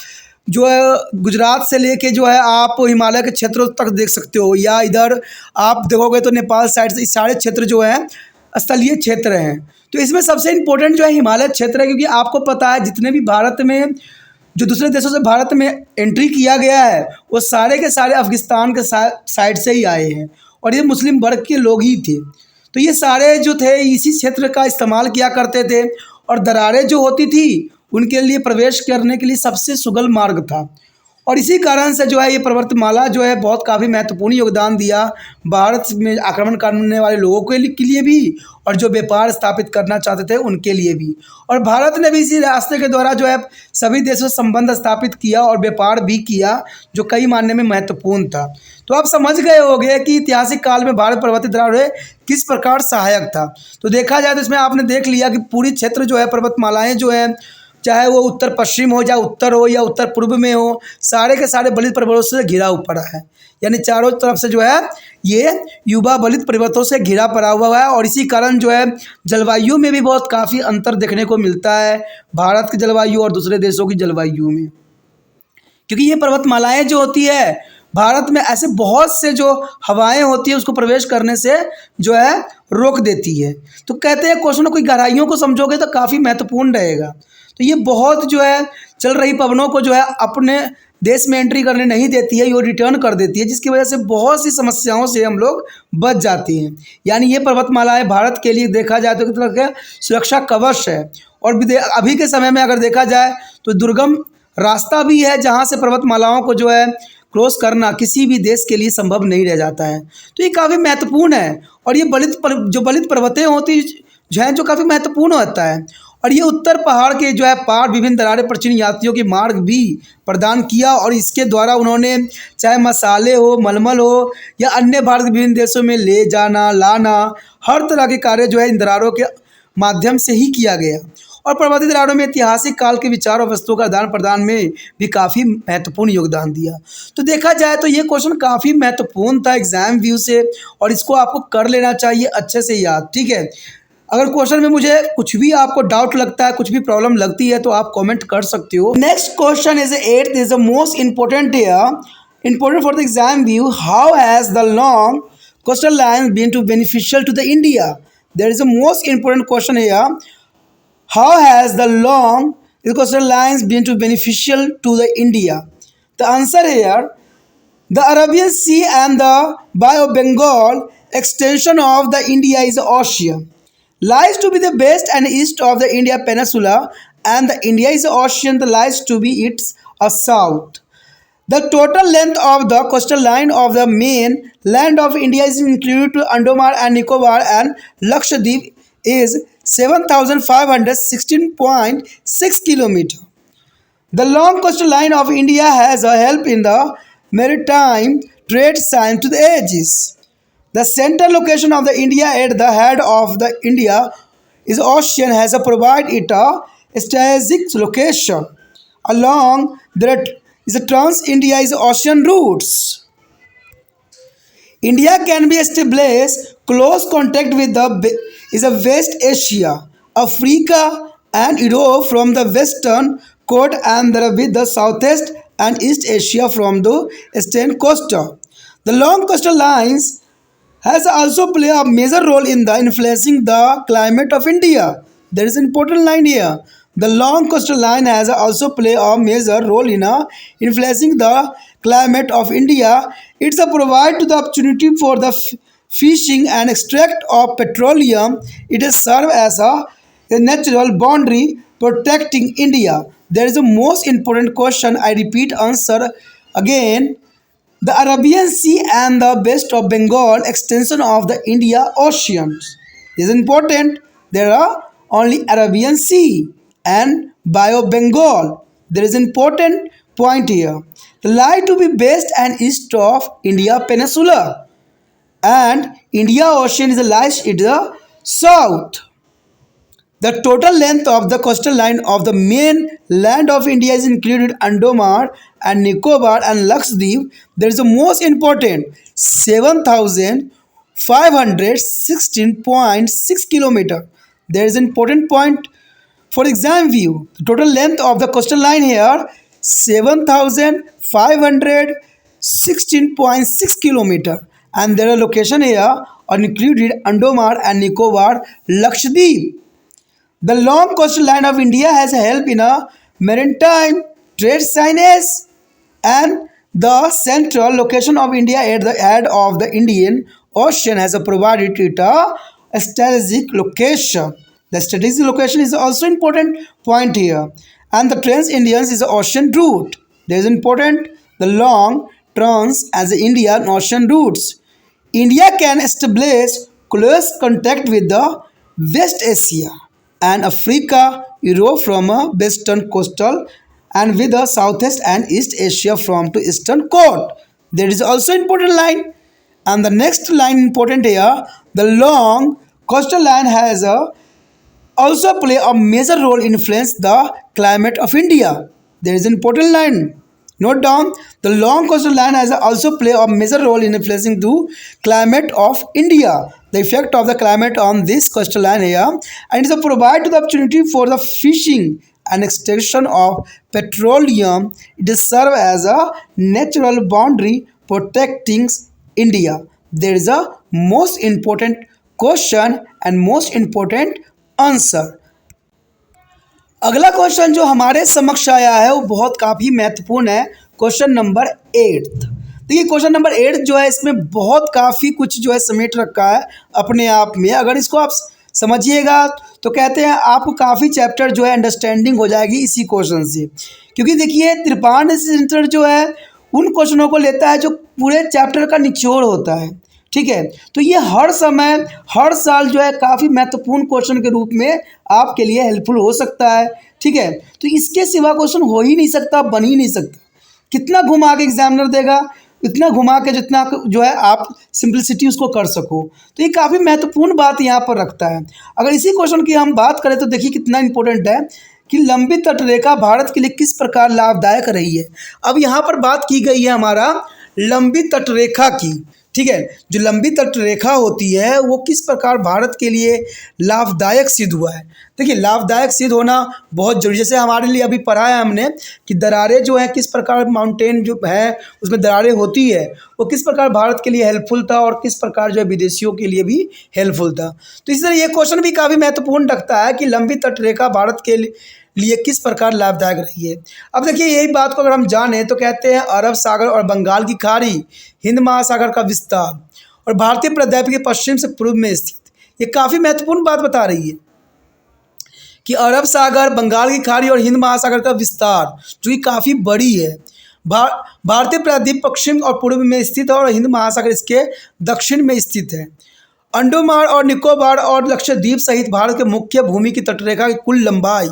जो है गुजरात से लेके जो है आप हिमालय के क्षेत्रों तक देख सकते हो, या इधर आप देखोगे तो नेपाल साइड से, इस सारे क्षेत्र जो है स्थलीय क्षेत्र हैं। तो इसमें सबसे इम्पोर्टेंट जो है हिमालय क्षेत्र है, क्योंकि आपको पता है जितने भी भारत में जो दूसरे देशों से भारत में एंट्री किया गया है वो सारे के सारे अफगानिस्तान के साइड से ही आए हैं, और ये मुस्लिम वर्ग के लोग ही थे। तो ये सारे जो थे इसी क्षेत्र का इस्तेमाल किया करते थे, और दरारें जो होती थी उनके लिए प्रवेश करने के लिए सबसे सुगम मार्ग था। और इसी कारण से जो है ये पर्वतमाला जो है बहुत काफ़ी महत्वपूर्ण योगदान दिया भारत में आक्रमण करने वाले लोगों के लिए भी, और जो व्यापार स्थापित करना चाहते थे उनके लिए भी। और भारत ने भी इसी रास्ते के द्वारा जो है सभी देशों से संबंध स्थापित किया और व्यापार भी किया, जो कई मायने में महत्वपूर्ण था। तो आप समझ गए होंगे कि ऐतिहासिक काल में भारत पर्वतीय दरारें किस प्रकार सहायक था। तो देखा जाए तो इसमें आपने देख लिया कि पूरी क्षेत्र जो है पर्वतमालाएँ जो है, चाहे वो उत्तर पश्चिम हो, या उत्तर हो या उत्तर पूर्व में हो, सारे के सारे बलित पर्वतों से घिरा पड़ा है। यानी चारों तरफ से जो है ये युवा बलित पर्वतों से घिरा पड़ा हुआ है, और इसी कारण जो है जलवायु में भी बहुत काफ़ी अंतर देखने को मिलता है भारत की जलवायु और दूसरे देशों की जलवायु में। क्योंकि ये पर्वतमालाएँ जो होती है भारत में ऐसे बहुत से जो हवाएं होती है उसको प्रवेश करने से जो है रोक देती है। तो कहते हैं क्वेश्चन की गहराइयों को समझोगे तो काफ़ी महत्वपूर्ण रहेगा। तो ये बहुत जो है चल रही पवनों को जो है अपने देश में एंट्री करने नहीं देती है, ये रिटर्न कर देती है, जिसकी वजह से बहुत सी समस्याओं से हम लोग बच जाते हैं। यानी ये पर्वतमालाएँ भारत के लिए देखा जाए तो एक तरह का सुरक्षा कवच है, और अभी के समय में अगर देखा जाए तो दुर्गम रास्ता भी है जहाँ से पर्वतमालाओं को जो है क्रॉस करना किसी भी देश के लिए संभव नहीं रह जाता है। तो ये काफ़ी महत्वपूर्ण है, और ये बलित पर्वतें होती जो हैं जो काफ़ी महत्वपूर्ण होता है। और ये उत्तर पहाड़ के जो है पार विभिन्न दरारें प्राचीन यात्रियों के मार्ग भी प्रदान किया, और इसके द्वारा उन्होंने चाहे मसाले हो, मलमल हो, या अन्य भारत के विभिन्न देशों में ले जाना लाना, हर तरह के कार्य जो है इन दरारों के माध्यम से ही किया गया। और पर्वतीय दरारों में ऐतिहासिक काल के विचार और वस्तुओं का आदान प्रदान में भी काफ़ी महत्वपूर्ण योगदान दिया। तो देखा जाए तो ये क्वेश्चन काफ़ी महत्वपूर्ण था एग्जाम व्यू से, और इसको आपको कर लेना चाहिए अच्छे से याद, ठीक है। अगर क्वेश्चन में मुझे कुछ भी आपको डाउट लगता है, कुछ भी प्रॉब्लम लगती है, तो आप कमेंट कर सकते हो। Next question is 8th is the most important important for the exam view. How has the long coastal lines been to beneficial to the India? There is a most important question here. How has the long coastal lines been to beneficial to the India? The answer here, The Arabian Sea and the Bay of Bengal extension of the India is ocean. Lies to be the west and east of the India Peninsula, and the India is ocean, the lies to be its south. The total length of the coastal line of the main land of India is included to Andaman and Nicobar and Lakshadweep is 7,516.6 km. The long coastal line of India has a help in the maritime trade since to the ages. The central location of the India at the head of the India is ocean has a provide it a strategic location. Along there is a trans-India is ocean routes. India can be established close contact with the is a West Asia, Africa, and Europe from the western coast and with the southeast and East Asia from the eastern coast. The long coastal lines has also played a major role in the influencing the climate of India. There is an important line here. The long coastal line has also played a major role in influencing the climate of India. It's a provide to the opportunity for the fishing and extract of petroleum. It has served as a natural boundary protecting India. There is a most important question. I repeat answer again. The Arabian Sea and the West of Bengal extension of the India Oceans is important. There are only Arabian Sea and Bay of Bengal. There is important point here. The lie to be west and east of India Peninsula and India Ocean is the lies in the south. The total length of the coastal line of the main land of India is included Andaman and Nicobar and Lakshadweep. There is the most important 7,516.6 km. There is an important point for exam view. The total length of the coastal line here 7,516.6 km, and there are location here are included Andaman and Nicobar, Lakshadweep. The long coastal line of India has helped in a maritime trade signage, and the central location of India at the head of the Indian Ocean has provided it a strategic location. The strategic location is also important point here, and the trans-Indians is the ocean route. There is important the long trans as the Indian Ocean routes. India can establish close contact with the West Asia and Africa, Europe from a western coastal and with the southeast and East Asia from to eastern coast. There is also important line, and the next line important here. The long coastal line has also play a major role in influence the climate of India. There is an important line. Note down the long coastal line has also play a major role in influencing the climate of India. The effect of the climate on this coastal line here, and it is a provide to the opportunity for the fishing and extraction of petroleum. It is serve as a natural boundary protecting India. There is a most important question and most important answer. अगला question जो हमारे समक्ष आया है वो बहुत काफ़ी महत्वपूर्ण है। Question number 8। देखिए क्वेश्चन नंबर 8 जो है इसमें बहुत काफ़ी कुछ जो है समेट रखा है अपने आप में। अगर इसको आप समझिएगा तो कहते हैं आपको काफ़ी चैप्टर जो है अंडरस्टैंडिंग हो जाएगी इसी क्वेश्चन से, क्योंकि देखिए त्रिपाण सेंटर जो है उन क्वेश्चनों को लेता है जो पूरे चैप्टर का निचोड़ होता है। ठीक है, तो ये हर समय हर साल जो है काफ़ी महत्वपूर्ण क्वेश्चन के रूप में आपके लिए हेल्पफुल हो सकता है। ठीक है, तो इसके सिवा क्वेश्चन हो ही नहीं सकता, बन ही नहीं सकता। कितना घुमा के एग्जामिनर देगा, इतना घुमा के जितना जो है आप सिंपलिसिटी उसको कर सको। तो ये काफ़ी महत्वपूर्ण बात यहाँ पर रखता है। अगर इसी क्वेश्चन की हम बात करें तो देखिए कितना इंपॉर्टेंट है कि लंबी तटरेखा भारत के लिए किस प्रकार लाभदायक रही है। अब यहाँ पर बात की गई है हमारा लंबी तटरेखा की। ठीक है, जो लंबी तटरेखा होती है वो किस प्रकार भारत के लिए लाभदायक सिद्ध हुआ है। देखिए लाभदायक सिद्ध होना बहुत जरूरी, जैसे हमारे लिए अभी पढ़ा है हमने कि दरारें जो है किस प्रकार माउंटेन जो है उसमें दरारें होती है वो किस प्रकार भारत के लिए हेल्पफुल था और किस प्रकार जो है विदेशियों के लिए भी हेल्पफुल था। तो इस तरह ये क्वेश्चन भी काफ़ी महत्वपूर्ण रखता है कि लंबी तटरेखा भारत के लिए किस प्रकार लाभदायक रही है। अब देखिए, यही बात को अगर हम जानें तो कहते हैं अरब सागर और बंगाल की खाड़ी, हिंद महासागर का विस्तार और भारतीय प्रद्वीप के पश्चिम से पूर्व में स्थित। ये काफ़ी महत्वपूर्ण बात बता रही है कि अरब सागर, बंगाल की खाड़ी और हिंद महासागर का विस्तार जो कि काफ़ी बड़ी है। भारतीय प्रायद्वीप पश्चिम और पूर्व में स्थित है और हिंद महासागर इसके दक्षिण में स्थित है। अंडमान और निकोबार और लक्षद्वीप सहित भारत के मुख्य भूमि की तटरेखा की कुल लंबाई,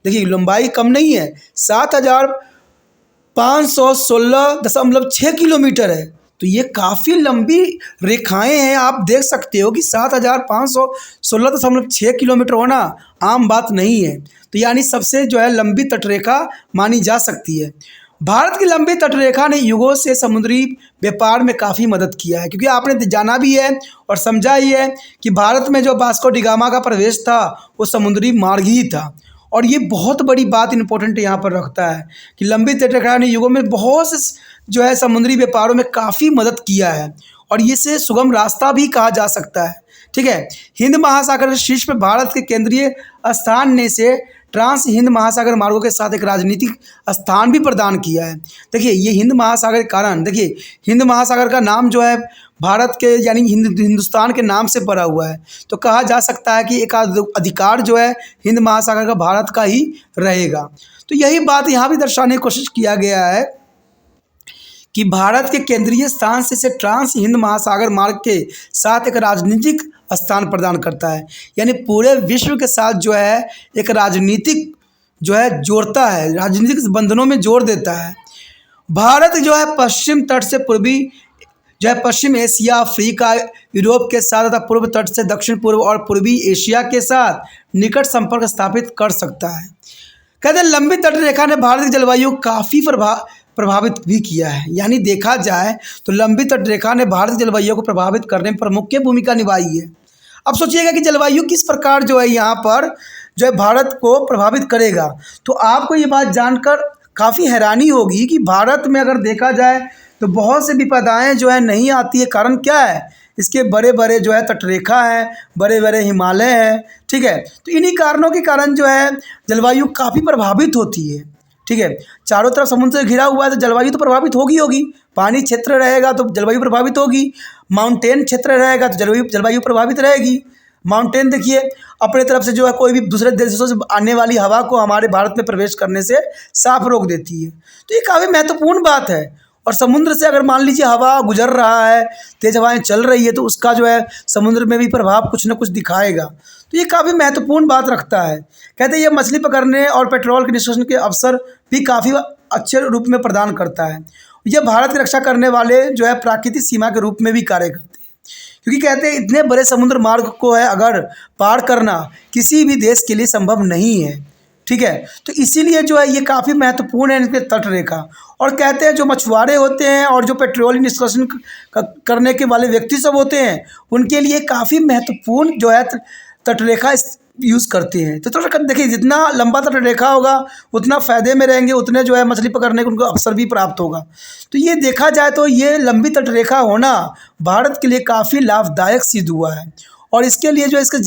देखिए लंबाई कम नहीं है, 7,516.6 किलोमीटर है। तो ये काफ़ी लंबी रेखाएं हैं। आप देख सकते हो कि 7,516.6 किलोमीटर होना आम बात नहीं है। तो यानी सबसे जो है लंबी तटरेखा मानी जा सकती है। भारत की लंबी तटरेखा ने युगों से समुद्री व्यापार में काफ़ी मदद किया है, क्योंकि आपने जाना भी है और समझा ही है कि भारत में जो वास्को डी गामा का प्रवेश था वो समुद्री मार्ग ही था। और ये बहुत बड़ी बात इंपॉर्टेंट यहाँ पर रखता है कि लंबी तटरेखा ने युगों में बहुत से जो है समुद्री व्यापारों में काफ़ी मदद किया है और इसे सुगम रास्ता भी कहा जा सकता है। ठीक है, हिंद महासागर के शीर्ष पर भारत के केंद्रीय स्थान ने से ट्रांस हिंद महासागर मार्गों के साथ एक राजनीतिक स्थान भी प्रदान किया है। देखिए, ये हिंद महासागर के कारण, देखिए हिंद महासागर का नाम जो है भारत के यानी हिंदुस्तान के नाम से पड़ा हुआ है। तो कहा जा सकता है कि एक अधिकार जो है हिंद महासागर का भारत का ही रहेगा। तो यही बात यहाँ भी दर्शाने की कोशिश किया गया है कि भारत के केंद्रीय स्थान से इसे ट्रांस हिंद महासागर मार्ग के साथ एक राजनीतिक स्थान प्रदान करता है, यानी पूरे विश्व के साथ जो है एक राजनीतिक जो है जोड़ता है, राजनीतिक बंधनों में जोड़ देता है। भारत जो है पश्चिम तट से पूर्वी जो है पश्चिम एशिया, अफ्रीका, यूरोप के साथ तथा पूर्व तट से दक्षिण पूर्व और पूर्वी एशिया के साथ निकट संपर्क स्थापित कर सकता है। कहते हैं लंबी तटरेखा ने भारत की जलवायु को काफ़ी प्रभावित भी किया है। यानी देखा जाए तो लंबी तटरेखा ने भारत की जलवायु को प्रभावित करने में प्रमुख भूमिका निभाई है। अब सोचिएगा कि जलवायु किस प्रकार जो है यहाँ पर जो है भारत को प्रभावित करेगा। तो आपको ये बात जानकर काफ़ी हैरानी होगी कि भारत में अगर देखा जाए तो बहुत से विपदाएं जो है नहीं आती है। कारण क्या है? इसके बड़े बड़े जो है तटरेखा है, बड़े बड़े हिमालय हैं। ठीक है, तो इन्हीं कारणों के कारण जो है जलवायु काफ़ी प्रभावित होती है। ठीक है, चारों तरफ समुद्र से घिरा हुआ है तो जलवायु तो प्रभावित होगी। पानी क्षेत्र रहेगा तो जलवायु प्रभावित होगी। माउंटेन क्षेत्र रहेगा तो जलवायु प्रभावित रहेगी। माउंटेन देखिए अपने तरफ से जो है कोई भी दूसरे देशों से आने वाली हवा को हमारे भारत में प्रवेश करने से साफ रोक देती है। तो ये काफ़ी महत्वपूर्ण बात है। और समुद्र से अगर मान लीजिए हवा गुजर रहा है, तेज हवाएं चल रही है, तो उसका जो है समुद्र में भी प्रभाव कुछ न कुछ दिखाएगा। तो ये काफ़ी महत्वपूर्ण बात रखता है। कहते हैं ये मछली पकड़ने और पेट्रोल के निष्कासन के अवसर भी काफ़ी अच्छे रूप में प्रदान करता है। यह भारत की रक्षा करने वाले जो है प्राकृतिक सीमा के रूप में भी कार्य करते हैं, क्योंकि कहते हैं इतने बड़े समुद्र मार्ग को है अगर पार करना किसी भी देश के लिए संभव नहीं है। ठीक है, तो इसीलिए जो है ये काफ़ी महत्वपूर्ण है इनके तटरेखा। और कहते हैं जो मछुआरे होते हैं और जो पेट्रोलियम निष्कासन करने के वाले व्यक्ति सब होते हैं उनके लिए काफ़ी महत्वपूर्ण जो है तटरेखा यूज़ करते हैं। तो तटरेखा देखिए जितना लंबा तटरेखा होगा उतना फ़ायदे में रहेंगे, उतने जो है मछली पकड़ने को उनको अवसर भी प्राप्त होगा। तो ये देखा जाए तो ये लंबी तटरेखा होना भारत के लिए काफ़ी लाभदायक सिद्ध हुआ है और इसके लिए जो है इसके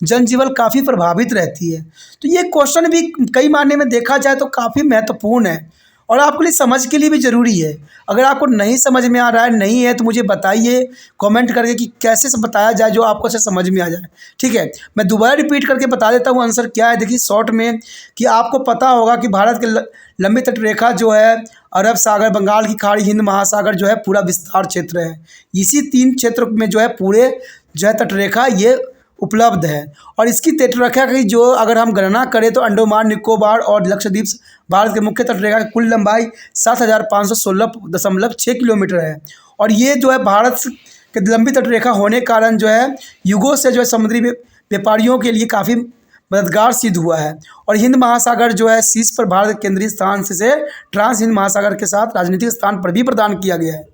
जनजीवन काफ़ी प्रभावित रहती है। तो ये क्वेश्चन भी कई मायने में देखा जाए तो काफ़ी महत्वपूर्ण है और आपके लिए समझ के लिए भी ज़रूरी है। अगर आपको नहीं समझ में आ रहा है नहीं है तो मुझे बताइए कमेंट करके कि कैसे बताया जाए जो आपको अच्छे समझ में आ जाए। ठीक है, मैं दोबारा रिपीट करके बता देता हूँ आंसर क्या है। देखिए शॉर्ट में कि आपको पता होगा कि भारत के लंबी तटरेखा जो है अरब सागर, बंगाल की खाड़ी, हिंद महासागर जो है पूरा विस्तार क्षेत्र है। इसी 3 क्षेत्र में जो है पूरे जो है तटरेखा ये उपलब्ध है। और इसकी तटरेखा की जो अगर हम गणना करें तो अंडमान निकोबार और लक्षद्वीप भारत के मुख्य तटरेखा की कुल लंबाई 7,516.6 किलोमीटर है। और ये जो है भारत के लंबी तटरेखा होने के कारण जो है युगों से जो है समुद्री व्यापारियों के लिए काफ़ी मददगार सिद्ध हुआ है। और हिंद महासागर जो है शीर्ष पर भारत के केंद्रीय स्थान से ट्रांस हिंद महासागर के साथ राजनीतिक स्थान पर भी प्रदान किया गया है।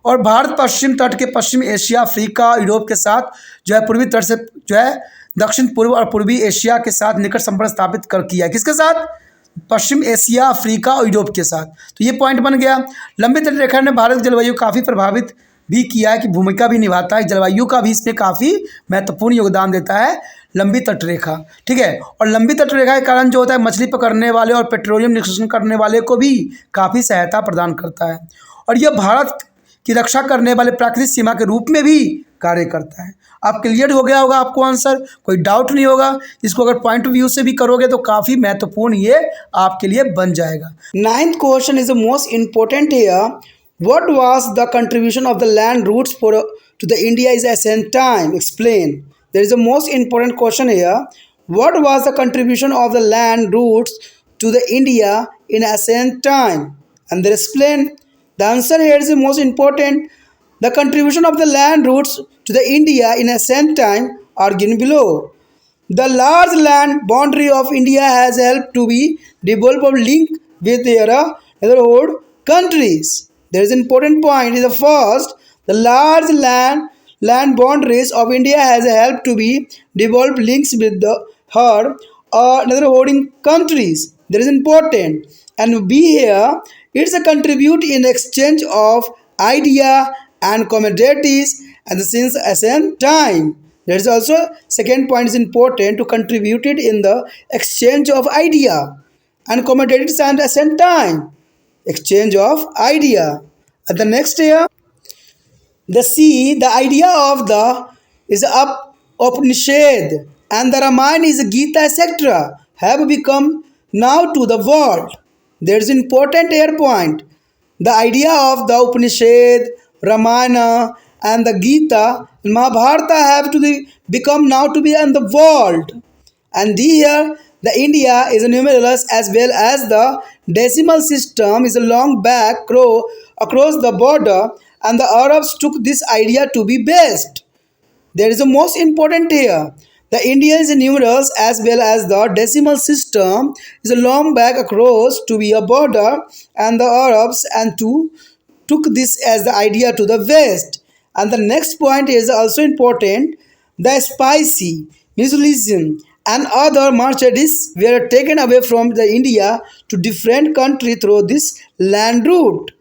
और भारत पश्चिम तट के पश्चिम एशिया, अफ्रीका, यूरोप के साथ जो है पूर्वी तट से जो है दक्षिण पूर्व और पूर्वी एशिया के साथ निकट संपर्क स्थापित कर किया है। किसके साथ? पश्चिम एशिया, अफ्रीका और यूरोप के साथ। तो ये पॉइंट बन गया। लंबी तटरेखा ने भारत की जलवायु काफ़ी प्रभावित भी किया है, कि भूमिका भी निभाता है। जलवायु का भी इसमें काफ़ी महत्वपूर्ण योगदान देता है लंबी तटरेखा, ठीक है। और लंबी तटरेखा के कारण जो होता है मछली पकड़ने वाले और पेट्रोलियम निष्कासन करने वाले को भी काफ़ी सहायता प्रदान करता है, और यह भारत की रक्षा करने वाले प्राकृतिक सीमा के रूप में भी कार्य करता है। आप क्लियर हो गया होगा आपको आंसर, कोई डाउट नहीं होगा। इसको अगर पॉइंट ऑफ व्यू से भी करोगे तो काफ़ी महत्वपूर्ण ये आपके लिए बन जाएगा। Ninth question is the most important here. What was the contribution of the land routes for to the India is ancient time, explain. There is a most important question here. What was the contribution of the land routes to the India in ancient time, and they explain. The answer here is the most important. The contribution of the land routes to the India in ancient time are given below. The large land boundary of India has helped to be developed link with their neighborhood countries. There is an important point. Is the first, the large land boundaries of India has helped to be developed links with the her neighboring countries. There is important. And B here, it's a contribute in exchange of idea and commodities and since ancient time. There is also second point is important to contribute it in the exchange of idea and commodities and ancient time. Exchange of idea. At the next here, the C, the idea of the is Upanishad and the Ramayana is Gita, etc. have become now to the world. There is important here point. The idea of the Upanishad, Ramayana, and the Gita and Mahabharata have to become now to be in the world. And here the India is a numerous as well as the decimal system is a long back across the border, and the Arabs took this idea to be best. There is a most important here. The Indians numerals as well as the decimal system is a long back across to be a border, and the Arabs and took this as the idea to the west. And the next point is also important. The spicy, musulison and other merchandise were taken away from the India to different country through this land route.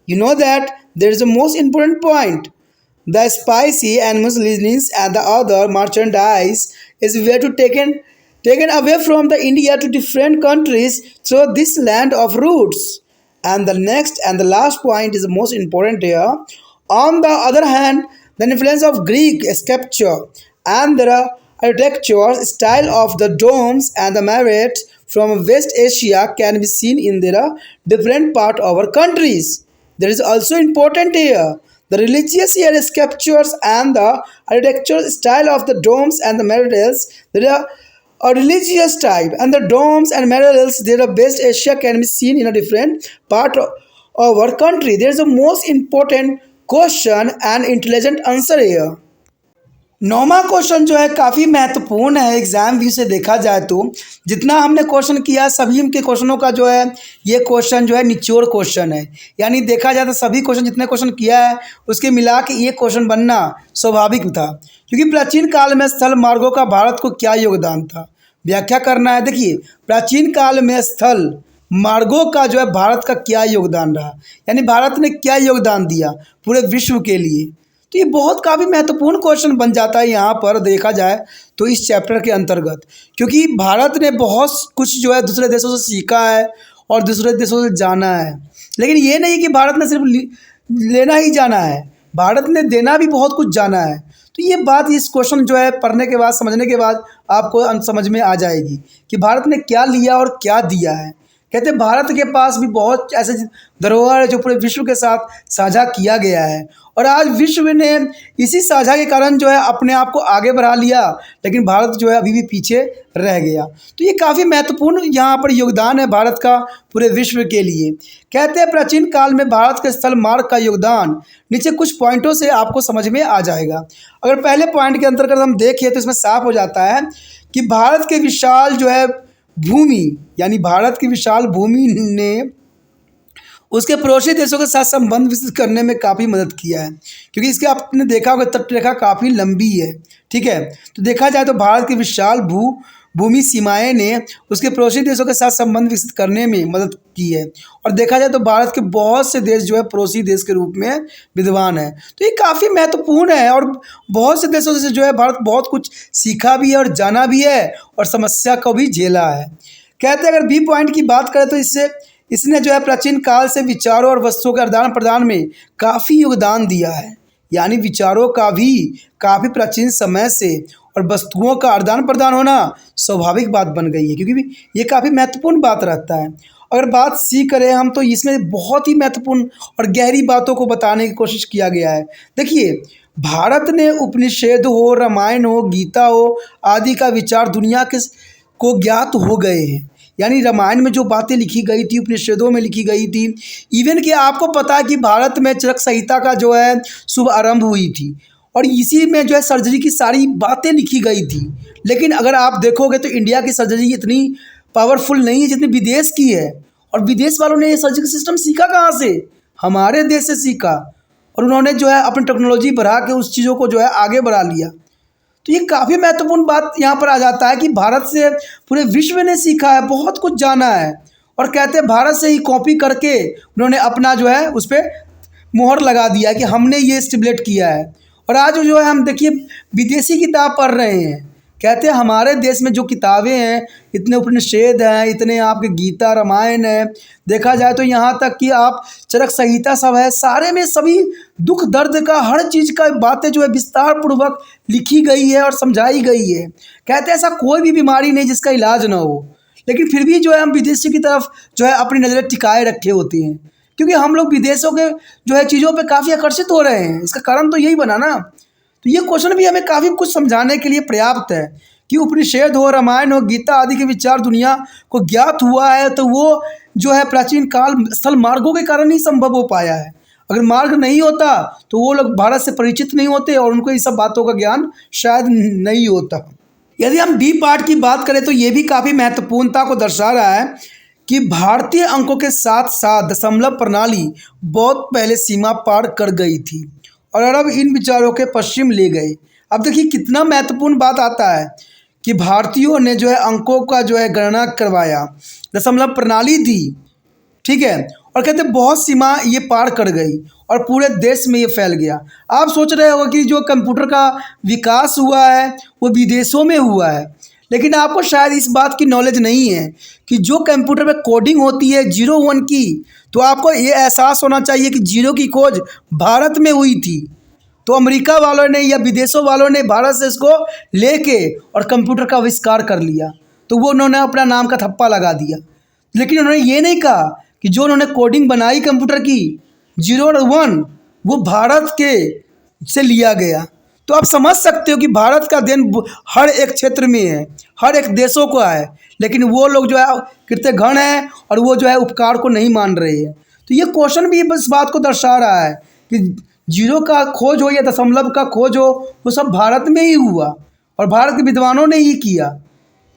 You know that there is a most important point. The spicy and muslins and the other merchandise is were to taken away from the India to different countries through this land of routes. And the next and the last point is the most important here. On the other hand, the influence of Greek sculpture and the architecture style of the domes and the minarets from West Asia can be seen in their different part of our countries. There is also important here. The religious here sculptures and the architectural style of the domes and the minarets, there are a religious type, and the domes and minarets, they are West Asia can be seen in a different part of our country. There is a most important question and intelligent answer here. नौवां question जो है काफ़ी महत्वपूर्ण है exam view से देखा जाए तो। जितना हमने क्वेश्चन किया सभी के क्वेश्चनों का जो है ये क्वेश्चन जो है निचोड़ क्वेश्चन है, यानी देखा जाए तो सभी क्वेश्चन जितने क्वेश्चन किया है उसके मिला के ये क्वेश्चन बनना स्वाभाविक था, क्योंकि प्राचीन काल में स्थल मार्गों का भारत को क्या योगदान था, व्याख्या करना है। देखिए प्राचीन काल में स्थल मार्गों का जो है भारत का क्या योगदान रहा, यानी भारत ने क्या योगदान दिया पूरे विश्व के लिए। तो ये बहुत काफ़ी महत्वपूर्ण क्वेश्चन बन जाता है यहाँ पर देखा जाए तो इस चैप्टर के अंतर्गत, क्योंकि भारत ने बहुत कुछ जो है दूसरे देशों से सीखा है और दूसरे देशों से जाना है, लेकिन ये नहीं कि भारत ने सिर्फ लेना ही जाना है, भारत ने देना भी बहुत कुछ जाना है। तो ये बात इस क्वेश्चन जो है पढ़ने के बाद समझने के बाद आपको समझ में आ जाएगी कि भारत ने क्या लिया और क्या दिया है। कहते हैं भारत के पास भी बहुत ऐसे धरोहर है जो पूरे विश्व के साथ साझा किया गया है, और आज विश्व ने इसी साझा के कारण जो है अपने आप को आगे बढ़ा लिया, लेकिन भारत जो है अभी भी पीछे रह गया। तो ये काफ़ी महत्वपूर्ण यहाँ पर योगदान है भारत का पूरे विश्व के लिए। कहते हैं प्राचीन काल में भारत के स्थल मार्ग का योगदान नीचे कुछ पॉइंटों से आपको समझ में आ जाएगा। अगर पहले पॉइंट के अंतर्गत हम देखें तो इसमें साफ हो जाता है कि भारत के विशाल जो है भूमि, यानी भारत की विशाल भूमि ने उसके पड़ोसी देशों के साथ संबंध विकसित करने में काफ़ी मदद किया है, क्योंकि इसके आपने देखा होगा तटरेखा काफ़ी लंबी है, ठीक है। तो देखा जाए तो भारत की विशाल भूमि सीमाएं ने उसके पड़ोसी देशों के साथ संबंध विकसित करने में मदद की है। और देखा जाए तो भारत के बहुत से देश जो है पड़ोसी देश के रूप में विद्यमान है। तो ये काफ़ी महत्वपूर्ण है और बहुत से देशों से जो है भारत बहुत कुछ सीखा भी है और जाना भी है और समस्या को भी झेला है। कहते हैं अगर बी पॉइंट की बात करें तो इसने जो है प्राचीन काल से विचारों और वस्तुओं के आदान प्रदान में काफ़ी योगदान दिया है। यानी विचारों का भी काफ़ी प्राचीन समय से और वस्तुओं का आदान प्रदान होना स्वाभाविक बात बन गई है, क्योंकि ये काफ़ी महत्वपूर्ण बात रहता है। अगर बात सी करें हम तो इसमें बहुत ही महत्वपूर्ण और गहरी बातों को बताने की कोशिश किया गया है। देखिए, भारत ने उपनिषद हो, रामायण हो, गीता हो आदि का विचार दुनिया के को ज्ञात हो गए हैं। यानी रामायण में जो बातें लिखी गई थी, उपनिषदों में लिखी गई थी, इवन कि आपको पता है कि भारत में चरक संहिता का जो है शुभ आरंभ हुई थी और इसी में जो है सर्जरी की सारी बातें लिखी गई थी। लेकिन अगर आप देखोगे तो इंडिया की सर्जरी इतनी पावरफुल नहीं है जितनी विदेश की है। और विदेश वालों ने ये सर्जिकल सिस्टम सीखा कहाँ से? हमारे देश से सीखा और उन्होंने जो है अपनी टेक्नोलॉजी बढ़ा के उस चीज़ों को जो है आगे बढ़ा लिया। तो ये काफ़ी महत्वपूर्ण बात यहाँ पर आ जाता है कि भारत से पूरे विश्व ने सीखा है, बहुत कुछ जाना है। और कहते हैं भारत से ही कॉपी करके उन्होंने अपना जो है उस पर मोहर लगा दिया कि हमने ये स्टिमुलेट किया है। और आज जो है हम देखिए विदेशी किताब पढ़ रहे हैं। कहते हैं हमारे देश में जो किताबें हैं, इतने उपनिषद हैं, इतने आपके गीता रामायण है, देखा जाए तो यहाँ तक कि आप चरक संहिता सब है, सारे में सभी दुख दर्द का हर चीज़ का बातें जो है विस्तार पूर्वक लिखी गई है और समझाई गई है। कहते हैं ऐसा कोई भी बीमारी नहीं जिसका इलाज ना हो, लेकिन फिर भी जो है हम विदेशी की तरफ जो है अपनी नज़रें टिकाए रखे होते हैं, क्योंकि हम लोग विदेशों के जो है चीज़ों पे काफ़ी आकर्षित हो रहे हैं। इसका कारण तो यही बना ना। तो ये क्वेश्चन भी हमें काफ़ी कुछ समझाने के लिए पर्याप्त है कि उपनिषद हो, रामायण हो, गीता आदि के विचार दुनिया को ज्ञात हुआ है तो वो जो है प्राचीन काल स्थल मार्गों के कारण ही संभव हो पाया है। अगर मार्ग नहीं होता तो वो लोग भारत से परिचित नहीं होते और उनको ये सब बातों का ज्ञान शायद नहीं होता। यदि हम डी पार्ट की बात करें तो ये भी काफ़ी महत्वपूर्णता को दर्शा रहा है कि भारतीय अंकों के साथ साथ दशमलव प्रणाली बहुत पहले सीमा पार कर गई थी और अरब इन विचारों के पश्चिम ले गए। अब देखिए कितना महत्वपूर्ण बात आता है कि भारतीयों ने जो है अंकों का जो है गणना करवाया, दशमलव प्रणाली दी, ठीक है, और कहते बहुत सीमा ये पार कर गई और पूरे देश में ये फैल गया। आप सोच रहे हो कि जो कंप्यूटर का विकास हुआ है वो विदेशों में हुआ है, लेकिन आपको शायद इस बात की नॉलेज नहीं है कि जो कंप्यूटर में कोडिंग होती है 0 1 की, तो आपको ये एहसास होना चाहिए कि 0 की खोज भारत में हुई थी। तो अमेरिका वालों ने या विदेशों वालों ने भारत से इसको लेके और कंप्यूटर का आविष्कार कर लिया, तो वो उन्होंने अपना नाम का थप्पा लगा दिया। लेकिन उन्होंने ये नहीं कहा कि जो उन्होंने कोडिंग बनाई कंप्यूटर की 0 और 1 वो भारत के से लिया गया। तो आप समझ सकते हो कि भारत का देन हर एक क्षेत्र में है, हर एक देशों को है, लेकिन वो लोग जो है कृत्य घन है और वो जो है उपकार को नहीं मान रहे हैं। तो ये क्वेश्चन भी इस बात को दर्शा रहा है कि 0 का खोज हो या दशमलव का खोज हो, वो सब भारत में ही हुआ और भारत के विद्वानों ने ही किया।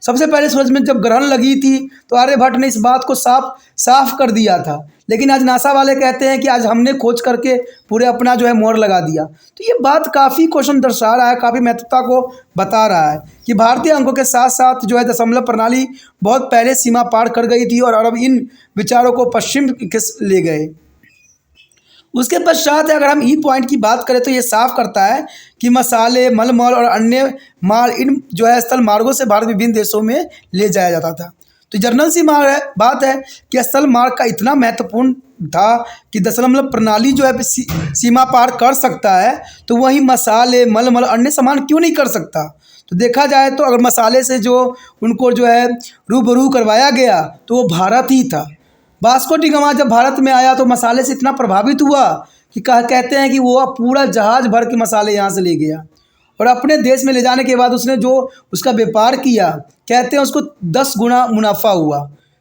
सबसे पहले सूरज में जब ग्रहण लगी थी तो आर्यभट्ट ने इस बात को साफ कर दिया था, लेकिन आज नासा वाले कहते हैं कि आज हमने खोज करके पूरे अपना जो है मोहर लगा दिया। तो ये बात काफ़ी क्वेश्चन दर्शा रहा है, काफ़ी महत्वता को बता रहा है कि भारतीय अंकों के साथ साथ जो है दशमलव प्रणाली बहुत पहले सीमा पार कर गई थी और अरब इन विचारों को पश्चिम के ले गए। उसके पश्चात अगर हम ई पॉइंट की बात करें तो ये साफ करता है कि मसाले, मलमल और अन्य माल इन जो है स्थल मार्गों से भारत विभिन्न देशों में ले जाया जाता था। तो जनरल सी बात है कि स्थल मार्ग का इतना महत्वपूर्ण था कि दशमलव प्रणाली जो है सीमा पार कर सकता है, तो वहीं मसाले, मलमल, अन्य सामान क्यों नहीं कर सकता? तो देखा जाए तो अगर मसाले से जो उनको जो है रूबरू करवाया गया तो वो भारत ही था। वास्को डी गामा जब भारत में आया तो मसाले से इतना प्रभावित हुआ कि कहते हैं कि वो पूरा जहाज़ भर के मसाले यहाँ से ले गया और अपने देश में ले जाने के बाद उसने जो उसका व्यापार किया, कहते हैं उसको 10 गुना मुनाफा हुआ।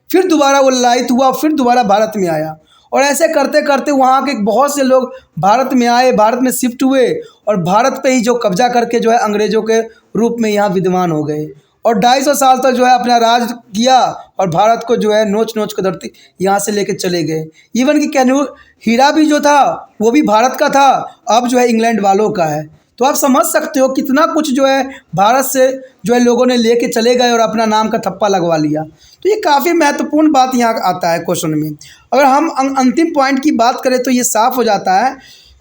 फिर दोबारा वो ललायत हुआ, फिर दोबारा भारत में आया और ऐसे करते करते वहाँ के बहुत से लोग भारत में आए, भारत में शिफ्ट हुए और भारत पे ही जो कब्जा करके जो है अंग्रेज़ों के रूप में यहाँ विद्यमान हो गए और 250 साल तक जो है अपना राज किया और भारत को जो है नोच नोच कर धरती यहाँ से लेके चले गए। इवन कि कैनूर हीरा भी जो था वो भी भारत का था, अब जो है इंग्लैंड वालों का है। तो आप समझ सकते हो कितना कुछ जो है भारत से जो है लोगों ने लेके चले गए और अपना नाम का थप्पा लगवा लिया। तो ये काफ़ी महत्वपूर्ण बात यहाँ आता है क्वेश्चन में। अगर हम अंतिम पॉइंट की बात करें तो ये साफ हो जाता है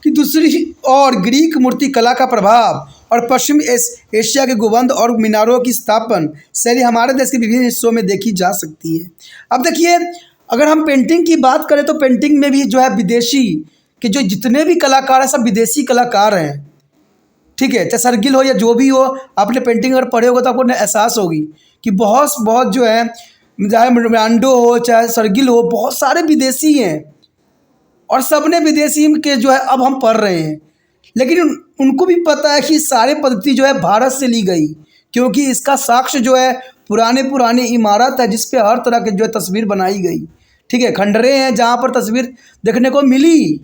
कि दूसरी और ग्रीक मूर्ति कला का प्रभाव और पश्चिम एशिया के गुंबद और मीनारों की स्थापन शैली हमारे देश के विभिन्न हिस्सों में देखी जा सकती है। अब देखिए, अगर हम पेंटिंग की बात करें तो पेंटिंग में भी जो है विदेशी के जो जितने भी कलाकार हैं सब विदेशी कलाकार हैं, ठीक है। चाहे सरगिल हो या जो भी हो, आपने पेंटिंग अगर पढ़े होगा तो आपको एहसास होगी कि बहुत जो है, चाहे रोनाल्डो हो चाहे सरगिल हो, बहुत सारे विदेशी हैं और सब ने विदेशी के जो है अब हम पढ़ रहे हैं। लेकिन उनको भी पता है कि सारे पद्धति जो है भारत से ली गई, क्योंकि इसका साक्ष्य जो है पुरानी इमारत है जिस पे हर तरह के जो है तस्वीर बनाई गई, ठीक है। खंडरे हैं जहाँ पर तस्वीर देखने को मिली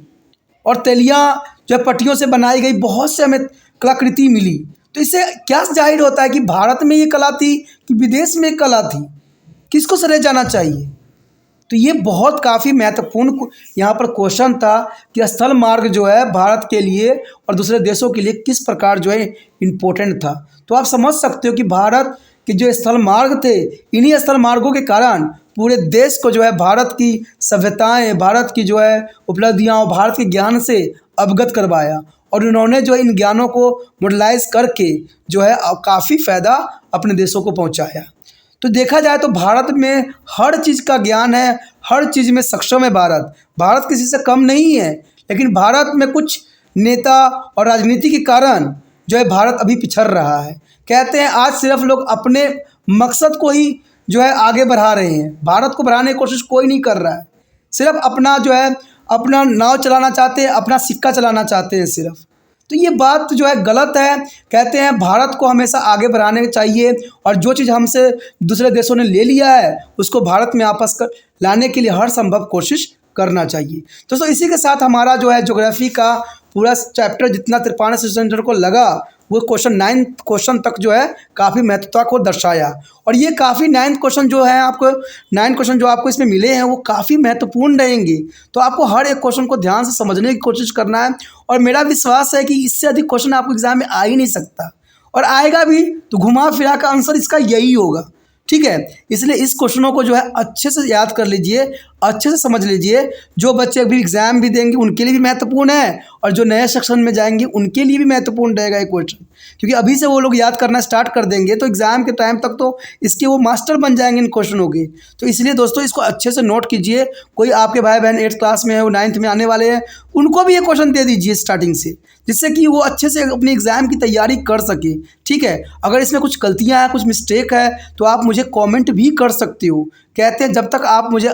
और तेलियाँ जो है पट्टियों से बनाई गई बहुत से हमें कलाकृति मिली। तो इससे क्या जाहिर होता है कि भारत में ये कला थी कि विदेश में कला थी, किसको सराहा जाना चाहिए। तो ये बहुत काफ़ी महत्वपूर्ण यहाँ पर क्वेश्चन था कि स्थल मार्ग जो है भारत के लिए और दूसरे देशों के लिए किस प्रकार जो है इम्पोर्टेंट था। तो आप समझ सकते हो कि भारत के जो स्थल मार्ग थे, इन्हीं स्थल मार्गों के कारण पूरे देश को जो है भारत की सभ्यताएं, भारत की जो है उपलब्धियाँ और भारत के ज्ञान से अवगत करवाया और उन्होंने जो है इन ज्ञानों को मॉडलाइज करके जो है काफ़ी फ़ायदा अपने देशों को पहुँचाया। तो देखा जाए तो भारत में हर चीज़ का ज्ञान है, हर चीज़ में सक्षम है भारत किसी से कम नहीं है। लेकिन भारत में कुछ नेता और राजनीति के कारण जो है भारत अभी पिछड़ रहा है। कहते हैं आज सिर्फ लोग अपने मकसद को ही जो है आगे बढ़ा रहे हैं, भारत को बढ़ाने की कोशिश कोई नहीं कर रहा है। सिर्फ अपना जो है अपना नाव चलाना चाहते हैं, अपना सिक्का चलाना चाहते हैं सिर्फ। तो ये बात जो है गलत है। कहते हैं भारत को हमेशा आगे बढ़ाने चाहिए और जो चीज़ हमसे दूसरे देशों ने ले लिया है उसको भारत में वापस कर लाने के लिए हर संभव कोशिश करना चाहिए। दोस्तों इसी के साथ हमारा जो है ज्योग्राफी का पूरा चैप्टर जितना त्रिपाण सेंटर को लगा वो क्वेश्चन 9th क्वेश्चन तक जो है काफ़ी महत्वता को दर्शाया। और ये काफ़ी 9th क्वेश्चन जो है आपको 9 क्वेश्चन जो आपको इसमें मिले हैं वो काफ़ी महत्वपूर्ण रहेंगे। तो आपको हर एक क्वेश्चन को ध्यान से समझने की कोशिश करना है और मेरा विश्वास है कि इससे अधिक क्वेश्चन आपको एग्जाम में आ ही नहीं सकता और आएगा भी तो घुमा फिरा का आंसर इसका यही होगा, ठीक है। इसलिए इस क्वेश्चनों को जो है अच्छे से याद कर लीजिए, अच्छे से समझ लीजिए। जो बच्चे अभी एग्ज़ाम भी देंगे उनके लिए भी महत्वपूर्ण है और जो नए सेक्शन में जाएंगे उनके लिए भी महत्वपूर्ण रहेगा ये क्वेश्चन, क्योंकि अभी से वो लोग याद करना स्टार्ट कर देंगे तो एग्ज़ाम के टाइम तक तो इसके वो मास्टर बन जाएंगे इन क्वेश्चनों के। तो इसलिए दोस्तों इसको अच्छे से नोट कीजिए। कोई आपके भाई बहन 8th क्लास में है, वो 9th में आने वाले हैं, उनको भी ये क्वेश्चन दे दीजिए स्टार्टिंग से, जिससे कि वो अच्छे से अपनी एग्ज़ाम की तैयारी कर सके, ठीक है। अगर इसमें कुछ गलतियाँ हैं, कुछ मिस्टेक है तो आप मुझे कमेंट भी कर सकते हो। कहते हैं जब तक आप मुझे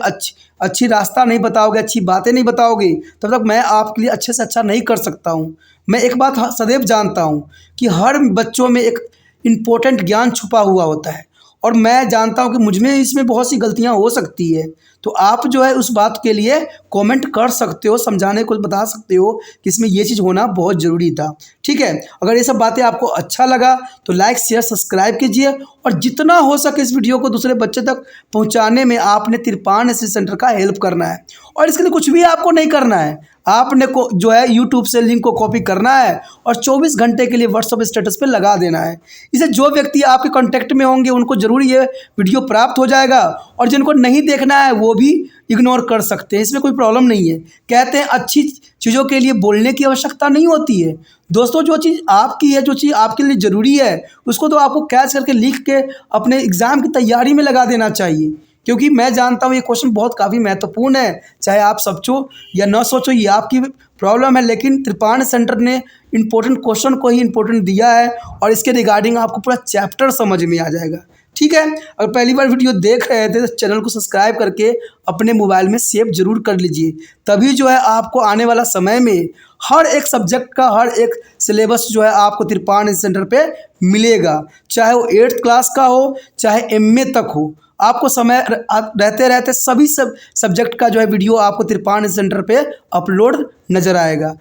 अच्छी रास्ता नहीं बताओगे, अच्छी बातें नहीं बताओगे, तब तक मैं आपके लिए अच्छे से अच्छा नहीं कर सकता हूँ। मैं एक बात सदैव जानता हूँ कि हर बच्चों में एक इम्पोर्टेंट ज्ञान छुपा हुआ होता है और मैं जानता हूँ कि मुझ में इसमें बहुत सी गलतियाँ हो सकती है। तो आप जो है उस बात के लिए कमेंट कर सकते हो, समझाने को बता सकते हो कि इसमें ये चीज़ होना बहुत ज़रूरी था, ठीक है। अगर ये सब बातें आपको अच्छा लगा तो लाइक शेयर सब्सक्राइब कीजिए और जितना हो सके इस वीडियो को दूसरे बच्चे तक पहुंचाने में आपने त्रिपाण एसएससी सेंटर का हेल्प करना है। और इसके लिए कुछ भी आपको नहीं करना है, आपने को जो है यूट्यूब से लिंक को कॉपी करना है और 24 घंटे के लिए व्हाट्सएप स्टेटस पे लगा देना है। इसे जो व्यक्ति आपके कांटेक्ट में होंगे उनको ज़रूर ये वीडियो प्राप्त हो जाएगा और जिनको नहीं देखना है वो भी इग्नोर कर सकते हैं, इसमें कोई प्रॉब्लम नहीं है। कहते हैं अच्छी चीज़ों के लिए बोलने की आवश्यकता नहीं होती है। दोस्तों जो चीज़ आपकी है, जो चीज़ आपके लिए ज़रूरी है उसको तो आपको कैच करके लिख के अपने एग्ज़ाम की तैयारी में लगा देना चाहिए, क्योंकि मैं जानता हूँ ये क्वेश्चन बहुत काफ़ी महत्वपूर्ण है। चाहे आप सोचो या न सोचो ये आपकी प्रॉब्लम है, लेकिन त्रिपाण सेंटर ने इम्पोर्टेंट क्वेश्चन को ही इम्पोर्टेंट दिया है और इसके रिगार्डिंग आपको पूरा चैप्टर समझ में आ जाएगा, ठीक है। अगर पहली बार वीडियो देख रहे थे तो चैनल को सब्सक्राइब करके अपने मोबाइल में सेव जरूर कर लीजिए, तभी जो है आपको आने वाला समय में हर एक सब्जेक्ट का हर एक सिलेबस जो है आपको त्रिपाण सेंटर पे मिलेगा, चाहे वो 8th क्लास का हो चाहे MA तक हो। आपको समय रहते रहते सभी सब्जेक्ट का जो है वीडियो आपको त्रिपाण सेंटर पे अपलोड नज़र आएगा।